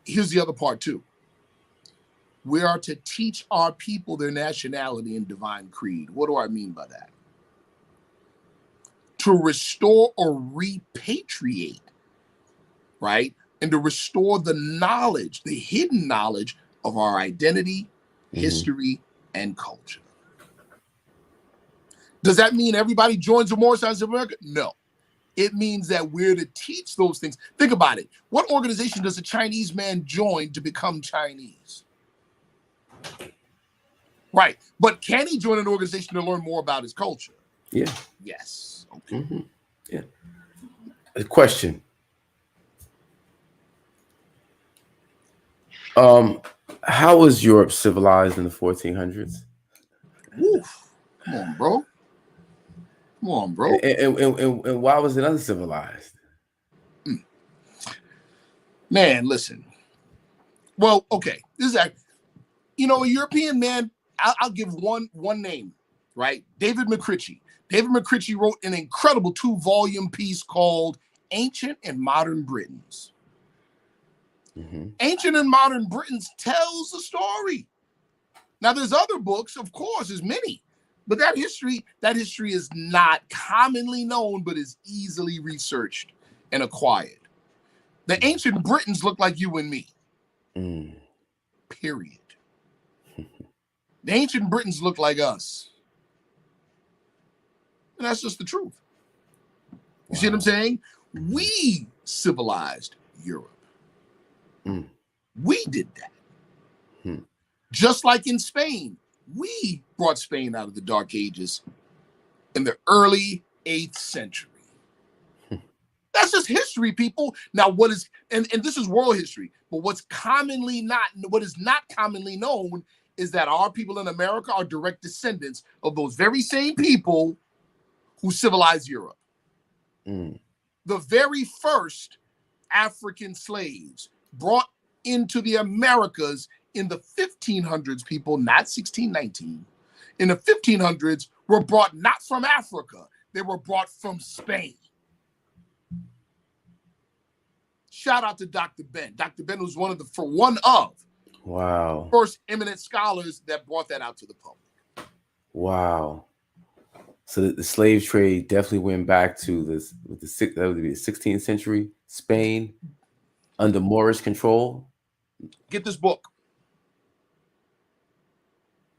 here's the other part too. We are to teach our people their nationality and divine creed. What do I mean by that? To restore or repatriate, right? And to restore the knowledge, the hidden knowledge of our identity, history, and culture. Does that mean everybody joins the Moorish Science of America? No. It means that we're to teach those things. Think about it. What organization does a Chinese man join to become Chinese? Right. But can he join an organization to learn more about his culture? Yeah. Yes. Okay. Yeah. A question. How was Europe civilized in the 1400s? Woof. Come on, bro. Come on, bro. And why was it uncivilized? Man, listen. Well, okay. This is a European man. I'll give one name, right? David McCritchie. David McCritchie wrote an incredible 2-volume piece called Ancient and Modern Britons. Ancient and Modern Britons tells the story. Now, there's other books, of course, there's many, but that history is not commonly known, but is easily researched and acquired. The ancient Britons look like you and me. Period. The ancient Britons look like us. And that's just the truth. You see what I'm saying? We civilized Europe. We did that. Just like in Spain, we brought Spain out of the Dark Ages in the early 8th century. That's just history, people. Now, what is, and this is world history, but what is not commonly known is that our people in America are direct descendants of those very same people who civilized Europe. The very first African slaves brought into the Americas in the 1500s, people, not 1619, in the 1500s were brought not from Africa, they were brought from Spain. Shout out to Dr. Ben. Dr. Ben was one of first eminent scholars that brought that out to the public. Wow. So the slave trade definitely went back to the 16th century Spain under Moorish control. Get this book.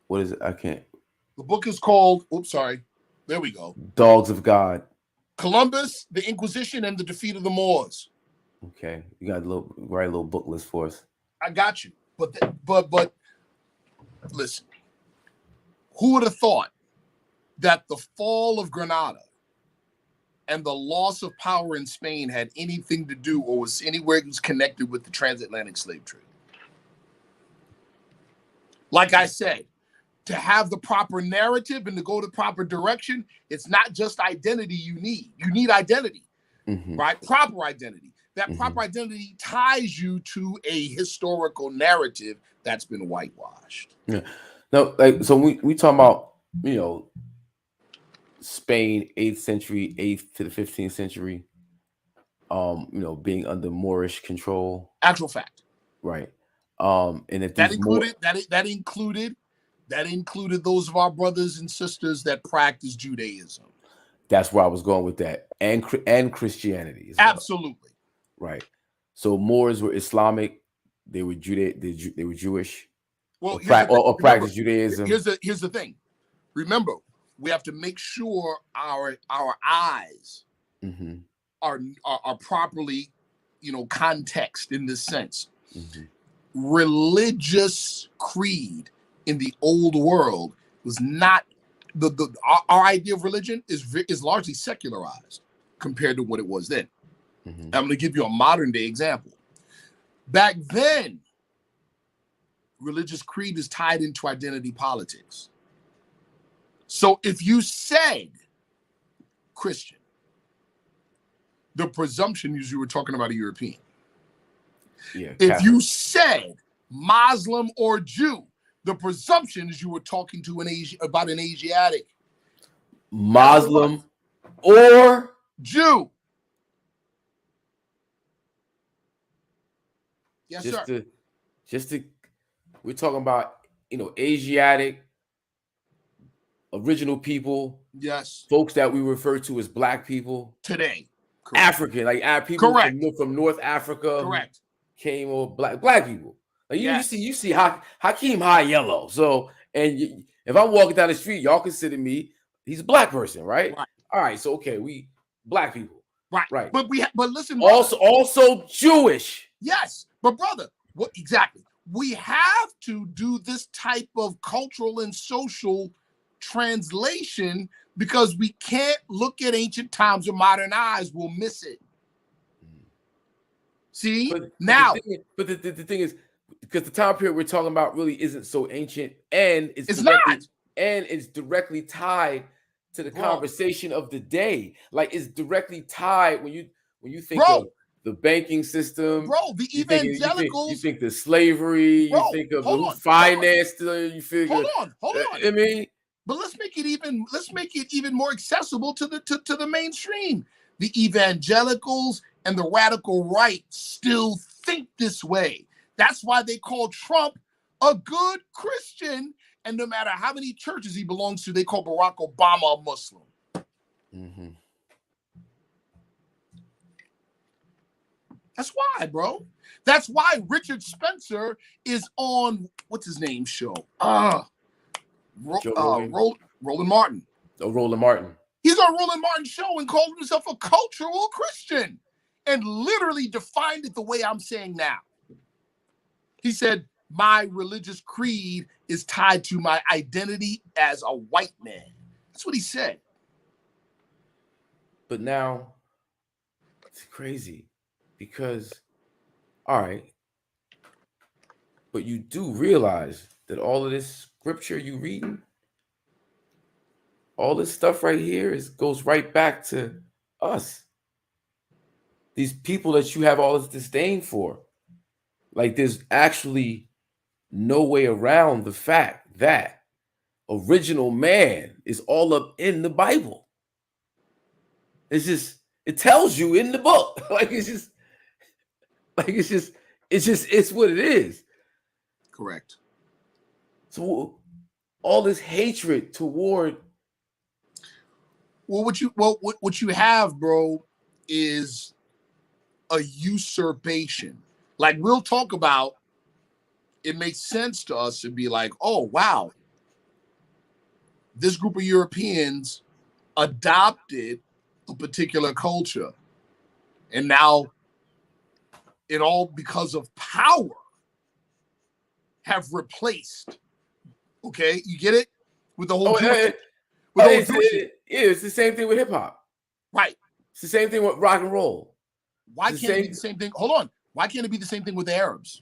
What is it? I can't. The book is called, there we go. Dogs of God. Columbus, the Inquisition, and the Defeat of the Moors. Okay, you got write a little book list for us. I got you, but listen, who would have thought that the fall of Granada and the loss of power in Spain had anything to do or was anywhere connected with the transatlantic slave trade? Like I said, to have the proper narrative and to go the proper direction, it's not just identity you need. You need identity, right? Proper identity. That proper identity ties you to a historical narrative that's been whitewashed. Yeah. No, like, so we talking about, Spain, 8th century, 8th to the 15th century, being under Moorish control. Actual fact. Right. And if that included those of our brothers and sisters that practice Judaism. That's where I was going with that. And Christianity. Absolutely. Well. Right. So Moors were Islamic, they were Jewish. Well, or practice Judaism. Here's the thing. Remember, we have to make sure our eyes are properly, context in this sense. Religious creed in the old world was not our idea of religion is largely secularized compared to what it was then. I'm going to give you a modern day example. Back then, religious creed is tied into identity politics. So if you said Christian, the presumption is you were talking about a European. Yeah, if you said Muslim or Jew, the presumption is you were talking to about an Asiatic. Muslim or Jew. Yes, sir. We're talking about, Asiatic, original people. Yes. Folks that we refer to as black people. Today. Correct. African, like people from North Africa. Correct. Came or black people. Like you see Hakeem High Yellow. So, and if I'm walking down the street, y'all consider me, he's a black person, right? All right. So, okay, we black people. Right. But listen. Brother, also Jewish. Yes. But brother, what exactly? We have to do this type of cultural and social translation because we can't look at ancient times with modern eyes. We'll miss it. See? But the thing is, because the time period we're talking about really isn't so ancient, and it's directly tied to the conversation of the day. Like it's directly tied when you think of the banking system, the evangelicals. You think the slavery. You think of who financed. You figure. Hold on. I mean, but let's make it even more accessible to the mainstream. The evangelicals and the radical right still think this way. That's why they call Trump a good Christian. And no matter how many churches he belongs to, they call Barack Obama a Muslim. Mm-hmm. That's why, bro. That's why Richard Spencer is on, what's his name show? Roland Martin. Oh, Roland Martin. He's on Roland Martin's show and called himself a cultural Christian and literally defined it the way I'm saying now. He said, my religious creed is tied to my identity as a white man. That's what he said. But now, it's crazy because, all right, but you do realize that all of this scripture you reading, all this stuff right here goes right back to us. These people that you have all this disdain for. Like, there's actually no way around the fact that original man is all up in the Bible. It tells you in the book. It's what it is. Correct. So all this hatred toward. Well, what you have, bro, is a usurpation. Like, we'll talk about, it makes sense to us to be like, oh, wow, this group of Europeans adopted a particular culture. And now it all, because of power, have replaced. Okay, you get it? With the whole it's the same thing with hip hop. Right. It's the same thing with rock and roll. Why can't it be the same thing? Hold on. Why can't it be the same thing with the Arabs?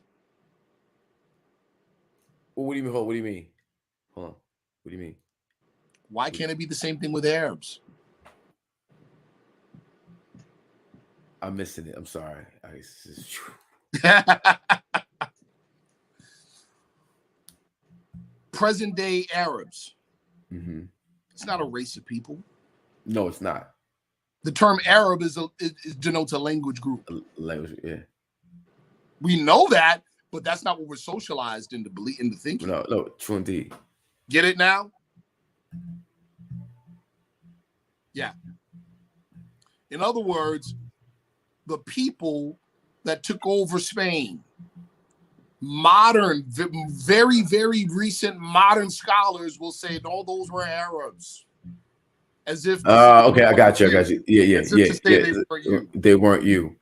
Well, what do you mean? What do you mean? Hold on. What do you mean? Why can't it be the same thing with Arabs? I'm missing it. I'm sorry. Present day Arabs. Mm-hmm. It's not a race of people. No, it's not. The term Arab denotes a language group. Language, yeah. We know that, but that's not what we're socialized into thinking. No, true indeed. Get it now? Yeah. In other words, the people that took over Spain, very, very recent modern scholars will say, no, those were Arabs. As if okay, I got you. Yeah. They weren't you.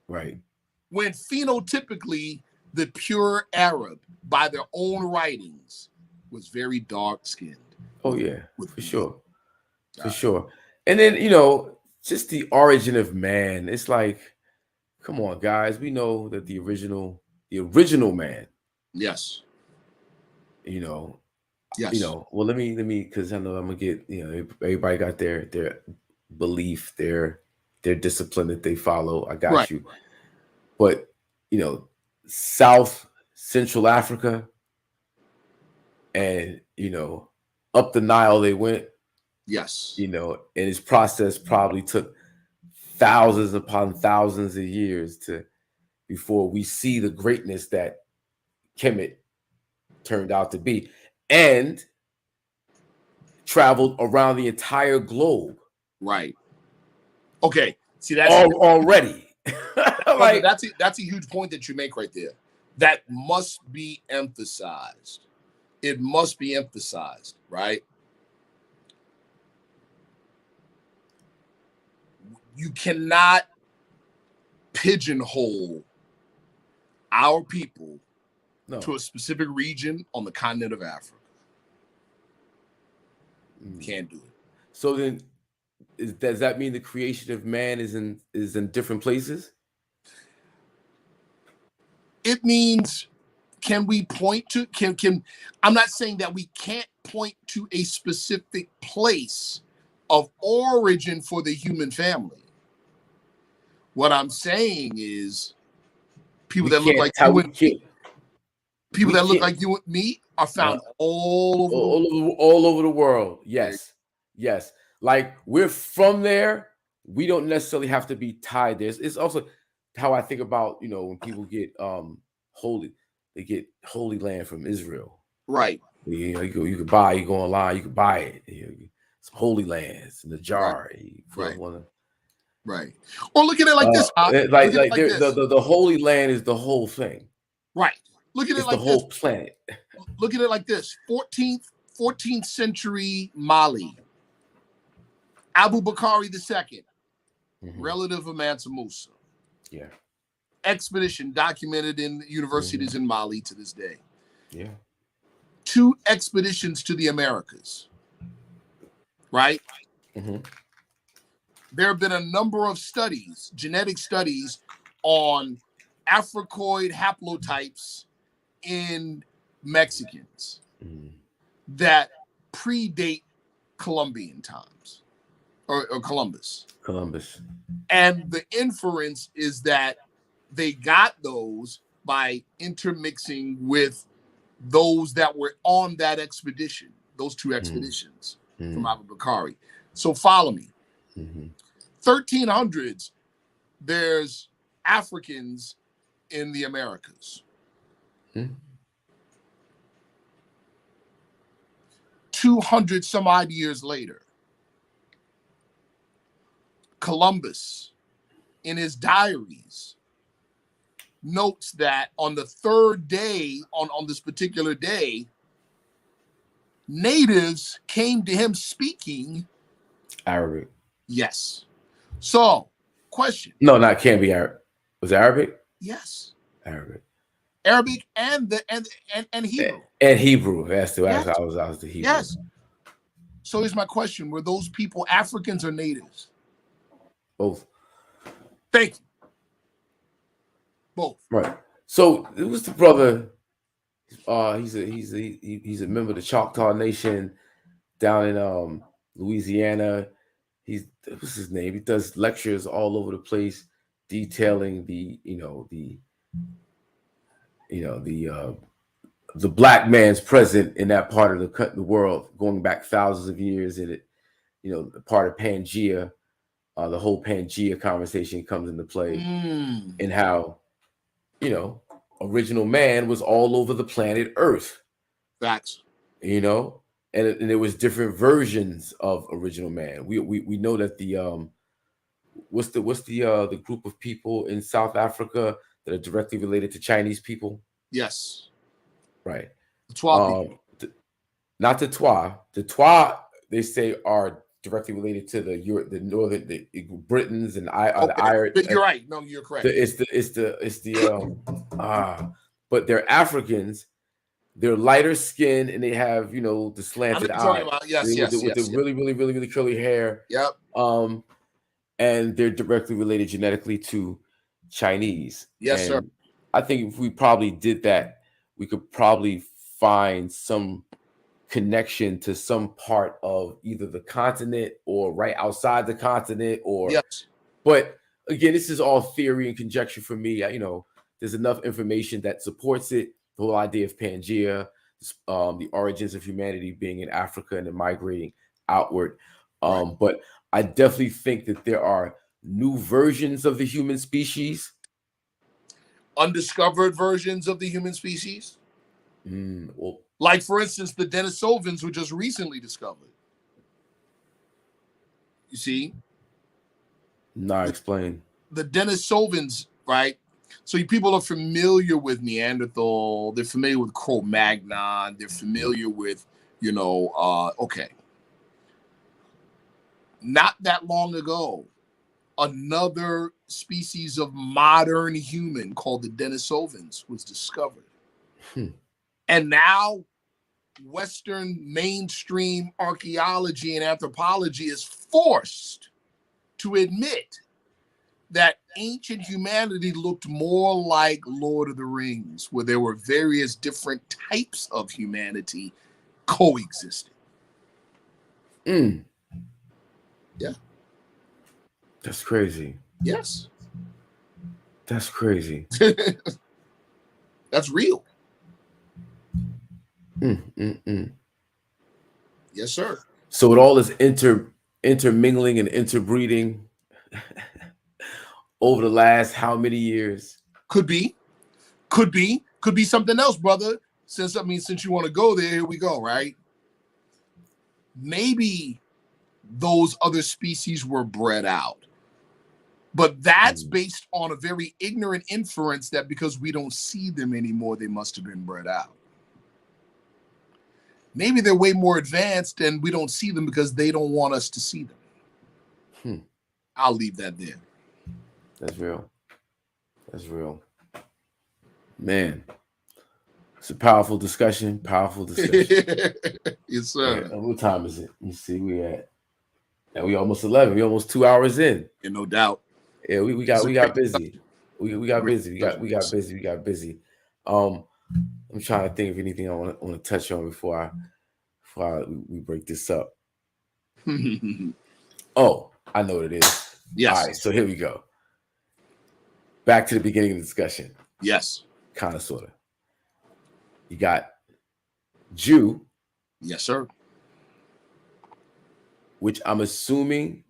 Right. When phenotypically, the pure Arab, by their own writings, was very dark-skinned. Oh, yeah, for sure. For sure. And then, just the origin of man. It's like, come on, guys. We know that the original man. Yes. Yes. Well, let me, because I know I'm gonna get, everybody got their belief, their discipline that they follow. I got you. But South Central Africa, and up the Nile they went. Yes. And his process probably took thousands upon thousands of years before we see the greatness that Kemet turned out to be, and traveled around the entire globe. Right. Okay. See, that's already. Like, that's a huge point that you make right there. That must be emphasized. It must be emphasized, right? You cannot pigeonhole our people to a specific region on the continent of Africa. You can't do it. So then, does that mean the creation of man is in different places? It means, can we point to I'm not saying that we can't point to a specific place of origin for the human family. What I'm saying is, people that look like you and people that look like you and me are found all over the world. Yes. Like, we're from there. We don't necessarily have to be tied there. It's also, how I think about, when people get holy, they get Holy Land from Israel. Right. You could buy, you go online, you could buy it. Some Holy Lands in the jar. Right. Wanna, right. Or look at it like this. The Holy Land is the whole thing. Right. Look at it like the whole planet. Look at it like this. 14th century Mali. Abu Bakari II, relative of Mansa Musa. Yeah. Expedition documented in universities in Mali to this day. Yeah. 2 expeditions to the Americas. Right? There have been a number of studies, genetic studies, on Africoid haplotypes in Mexicans that predate Columbian times or Columbus. And the inference is that they got those by intermixing with those that were on that expedition, those 2 expeditions from Abu Bakari. So follow me. 1300s, there's Africans in the Americas. 200 some odd years later, Columbus, in his diaries, notes that on the 3rd day, on this particular day, natives came to him speaking Arabic. Yes. So, question. No, can't be Arabic. Was it Arabic? Yes. Arabic and Hebrew. And Hebrew. That's the I was the Hebrew. Yes. So here's my question. Were those people Africans or natives? Both. Thank you. Both. Right. So it was the brother. He's a member of the Choctaw Nation down in Louisiana. What's his name? He does lectures all over the place detailing the black man's present in that part of the world, going back thousands of years. In it, part of Pangea, the whole Pangea conversation comes into play, and how, original man was all over the planet Earth. Facts. And there was different versions of original man. We know that the what's the group of people in South Africa that are directly related to Chinese people? Yes. Right. The Twa people. Not the Twa. The Twa, they say, are directly related to the northern Britons and the Irish. You're right. No, you're correct. But they're Africans. They're lighter skin and they have, the slanted eye. With the really, really, really, really curly hair. Yep. And they're directly related genetically to Chinese. Yes, sir. I think if we probably did that, we could probably find some connection to some part of either the continent or right outside the continent yes. But again, this is all theory and conjecture for me. There's enough information that supports it. The whole idea of Pangea, the origins of humanity being in Africa and then migrating outward. But I definitely think that there are new versions of the human species. Undiscovered versions of the human species? Well, like, for instance, the Denisovans were just recently discovered. You see? Explain. The Denisovans, right? So people are familiar with Neanderthal. They're familiar with Cro-Magnon. They're familiar with, okay. Not that long ago, another species of modern human called the Denisovans was discovered. And now Western mainstream archaeology and anthropology is forced to admit that ancient humanity looked more like Lord of the Rings, where there were various different types of humanity coexisting. Yeah. That's crazy. Yes. That's crazy. That's real. Yes, sir. So with all this intermingling and interbreeding, over the last how many years? Could be something else, brother. Since you want to go there, here we go, right? Maybe those other species were bred out. But that's based on a very ignorant inference that because we don't see them anymore, they must have been bred out. Maybe they're way more advanced and we don't see them because they don't want us to see them. I'll leave that there. That's real. That's real. Man, it's a powerful discussion. Yes, sir. Yeah, what time is it? Let me see. We at. And we almost 11. We almost 2 hours in. Yeah, no doubt. Yeah, we got busy. We got busy. I'm trying to think of anything I want to touch on before we break this up. Oh, I know what it is. Yes. All right, so here we go. Back to the beginning of the discussion. Yes. Kind of, sort of. You got Jew. Yes, sir. Which I'm assuming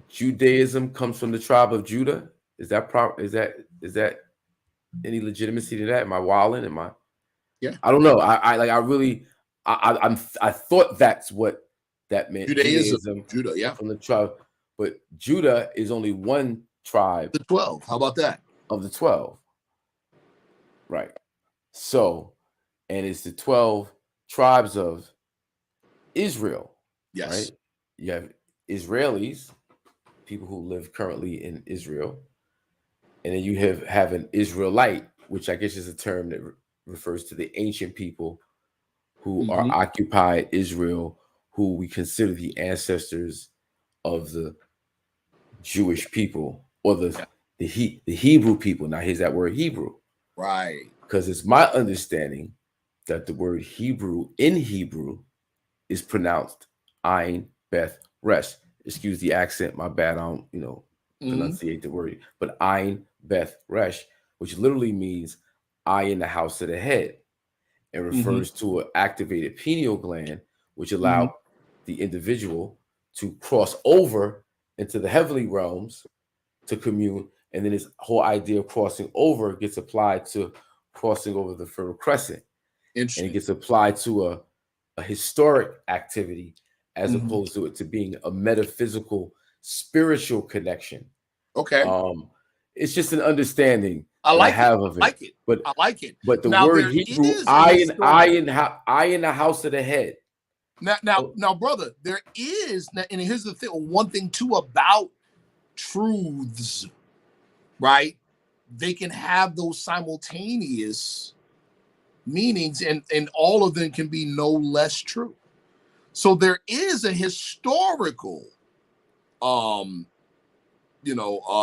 Judaism comes from the tribe of Judah. Is that proper? Is that any legitimacy to that? Am I wilding? Am I? Yeah. I don't know. I thought that's what that meant. Judaism. Judah, yeah. From the tribe. But Judah is only one tribe. The 12. How about that? Of the 12. Right. So, and it's the 12 tribes of Israel. Yes. Right? You have Israelis, people who live currently in Israel, and then you have an Israelite, which I guess is a term that refers to the ancient people who are occupied Israel, who we consider the ancestors of the Jewish people or the Hebrew people. Now, here's that word Hebrew, right? Because it's my understanding that the word Hebrew in Hebrew is pronounced Ayin Beth Resh. Excuse the accent, my bad. I don't, pronunciate the word, but Ayin Beth Resh, which literally means eye in the house of the head, and refers to an activated pineal gland, which allowed the individual to cross over into the heavenly realms to commune. And then this whole idea of crossing over gets applied to crossing over the Fertile Crescent. And it gets applied to a historic activity as opposed to it to being a metaphysical, spiritual connection. Okay. It's just an understanding I have of it. I like it. But I like it. But the word Hebrew, eye in the house of the head. Now, brother, there is, and here's the thing. One thing too about truths, right? They can have those simultaneous meanings, and all of them can be no less true. So there is a historical,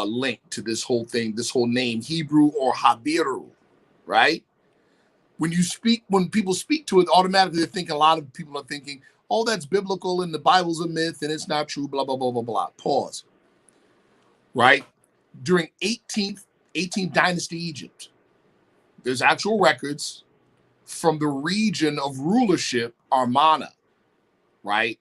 link to this whole thing, this whole name, Hebrew or Habiru, right? When people speak to it, automatically they're thinking, a lot of people are thinking, oh, that's biblical and the Bible's a myth and it's not true, blah, blah, blah, blah, blah. Pause. Right? During 18th dynasty Egypt, there's actual records from the region of rulership, Amarna, right?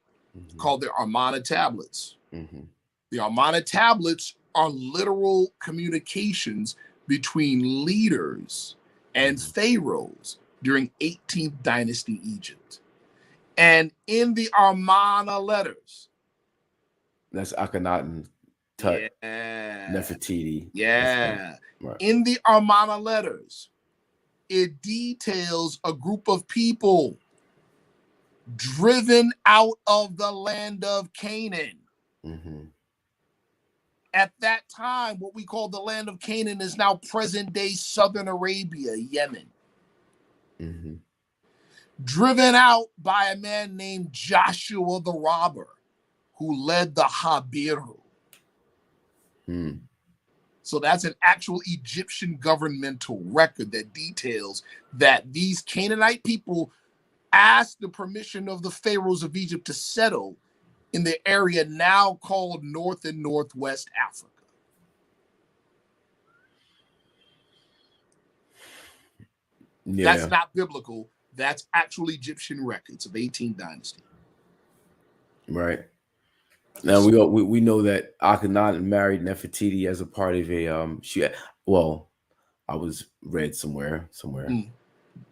Called the Amarna tablets. The Amarna tablets are literal communications between leaders and pharaohs during 18th dynasty Egypt. And in the Amarna letters, that's Akhenaten, Tut, Nefertiti. Yeah. Right. In the Amarna letters, it details a group of people driven out of the land of Canaan. At that time, what we call the land of Canaan is now present-day Southern Arabia, Yemen. Driven out by a man named Joshua the Robber, who led the Habiru. So that's an actual Egyptian governmental record that details that these Canaanite people asked the permission of the pharaohs of Egypt to settle in the area now called North and Northwest Africa. Yeah. That's not biblical. That's actual Egyptian records of 18th dynasty. Right. Now we know that Akhenaten married Nefertiti as a part of a well, I was read somewhere Mm,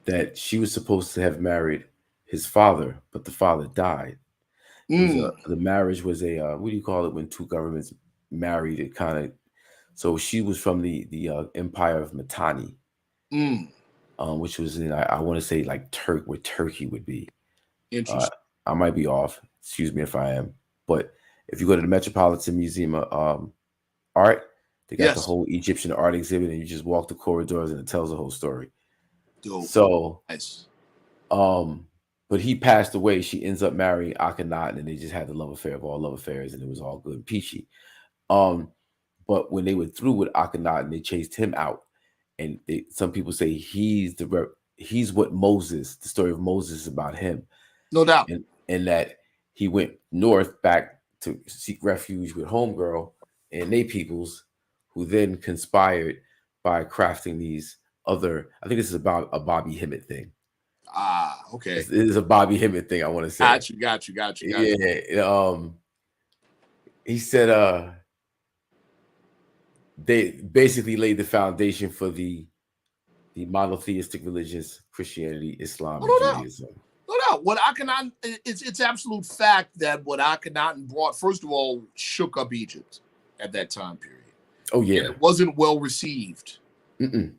that she was supposed to have married his father, but the father died. It was mm, the marriage was a what do you call it when two governments married? It kind of so she was from the Empire of Mitanni, mm. which was in I want to say like where Turkey would be. Uh, Interesting. I might be off. Excuse me if I am. But if you go to the Metropolitan Museum of Art, they got the Yes. whole Egyptian art exhibit, and you just walk the corridors, and it tells the whole story. Dope. So, Nice. um, but he passed away. She ends up marrying Akhenaten, and they just had the love affair of all love affairs, and it was all good and peachy. Um, but when they were through with Akhenaten, they chased him out, and some people say he's what Moses. The story of Moses is about him, No doubt. and that he went north back to seek refuge with homegirl and they peoples, who then conspired by crafting these other. I think this is about a Bobby Hemmett thing. Ah, okay. It is a Bobby Hemmett thing. I want to say, Got you. Got you. Got you. Got you. yeah. He said, they basically laid the foundation for the monotheistic religions, Christianity, Islam, Oh, and no doubt. Judaism. No doubt. What Akhenaten, it's absolute fact that what Akhenaten brought, first of all, shook up Egypt at that time period. Oh And yeah. it wasn't well received. Mm-mm. And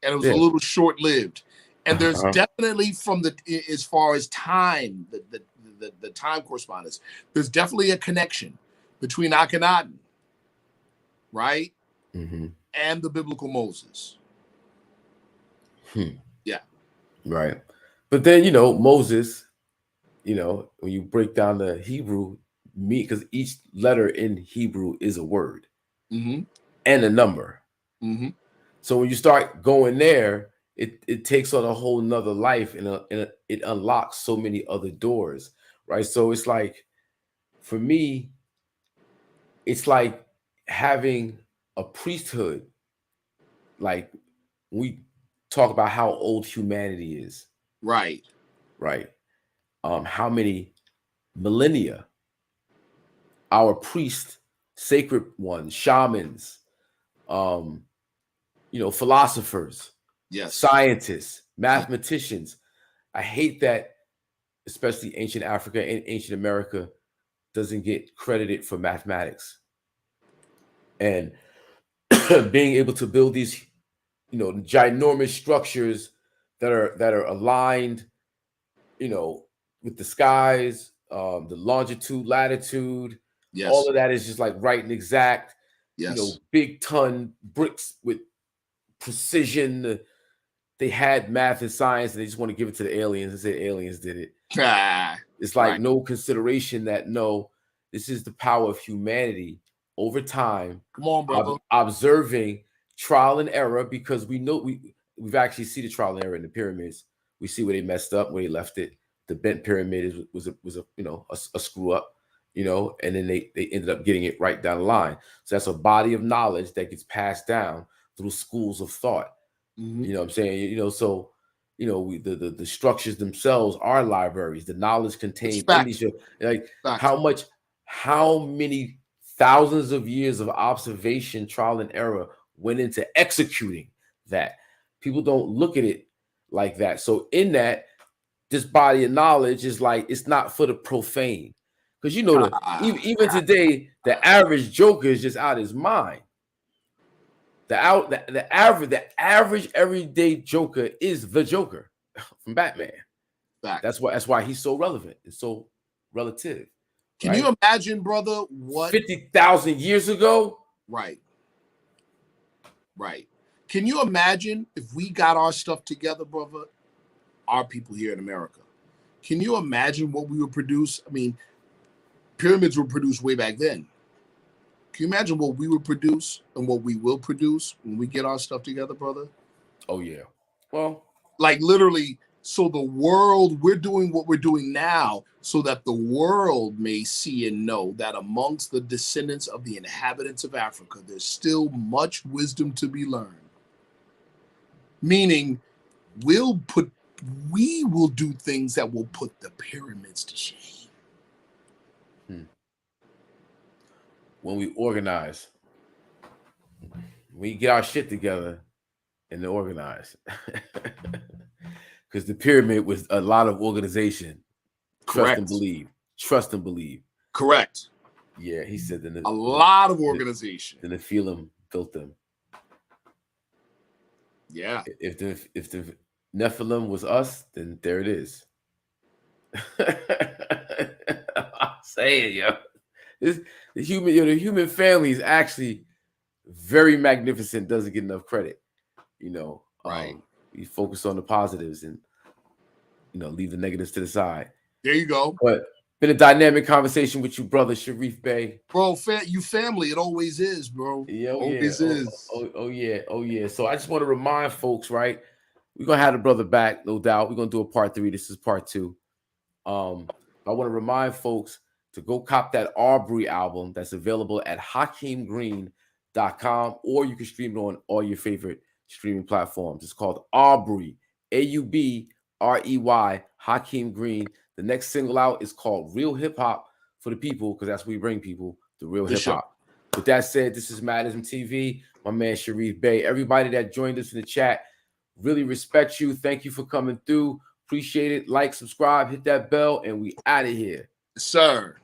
it was Yeah. a little short-lived. And there's Uh-huh. definitely from as far as time, the time correspondence, there's definitely a connection between Akhenaten, right? Mm-hmm. And the biblical Moses. Yeah. Right. But then, Moses, when you break down the Hebrew, because each letter in Hebrew is a word Mm-hmm. and a number. Mm-hmm. So when you start going there, it takes on a whole nother life, and it unlocks so many other doors, right? So it's like, for me, it's like having a priesthood. Like, we talk about how old humanity is, Right. right? How many millennia our priests, sacred ones, shamans, um, philosophers, Yes. scientists, mathematicians. I hate that, especially ancient Africa and ancient America doesn't get credited for mathematics and being able to build these, ginormous structures that are aligned, you know, with the skies, the longitude, latitude. All Yes. of that is just like right and exact. Yes. Big ton bricks with precision. They had math and science, and they just want to give it to the aliens and say aliens did it. Ah, It's like right. no consideration that no, this is the power of humanity over time, Come on, brother. observing trial and error, because we know we've actually seen the trial and error in the pyramids. We see where they messed up, where they left it. The bent pyramid was a a screw up, and then they ended up getting it right down the line. So that's a body of knowledge that gets passed down through schools of thought. Mm-hmm. You know what I'm saying? So the structures themselves are libraries. The knowledge It's contained in fact. these, like Fact. how many thousands of years of observation, trial and error went into executing that. People don't look at it like that. So in that, this body of knowledge is like, it's not for the profane, because even today the average joker is just out his mind. The average everyday Joker is the Joker from Batman. Fact. That's why he's so relevant and so relative, Can right? you imagine, brother, what 50,000 years ago. right. Right. Can you imagine if we got our stuff together, brother, our people here in America? Can you imagine what we would produce? I mean, pyramids were produced way back then. Can you imagine what we would produce and what we will produce when we get our stuff together, brother? Oh yeah. Well, Like literally, so the world, we're doing what we're doing now so that the world may see and know that amongst the descendants of the inhabitants of Africa, there's still much wisdom to be learned. Meaning, we will do things that will put the pyramids to shame. when we organize. We get our shit together and organize. Because the pyramid was a lot of organization. Correct. Trust and believe. Trust and believe. Correct. Yeah, he said that a lot of organization. Then the Nephilim built them. Yeah. If the Nephilim was us, then there it is. I'm saying, yo. The human family is actually very magnificent, doesn't get enough credit. Right. We focus on the positives and leave the negatives to the side. There you go. But been a dynamic conversation with you, brother Sharif Bey. Bro, you family. It always is, bro. Always is. Oh yeah. So I just want to remind folks, right? We're gonna have the brother back, no doubt. We're gonna do a part 3. This is part 2. I want to remind folks to go cop that Aubrey album that's available at HakeemGreen.com, or you can stream it on all your favorite streaming platforms. It's called Aubrey, Aubrey, Hakeem Green. The next single out is called Real Hip Hop for the People, because that's where we bring people the real hip hop. With that said, this is IZM TV, my man Sharif Bey. Everybody that joined us in the chat, really respect you. Thank you for coming through. Appreciate it. Like, subscribe, hit that bell, and we out of here. Sir.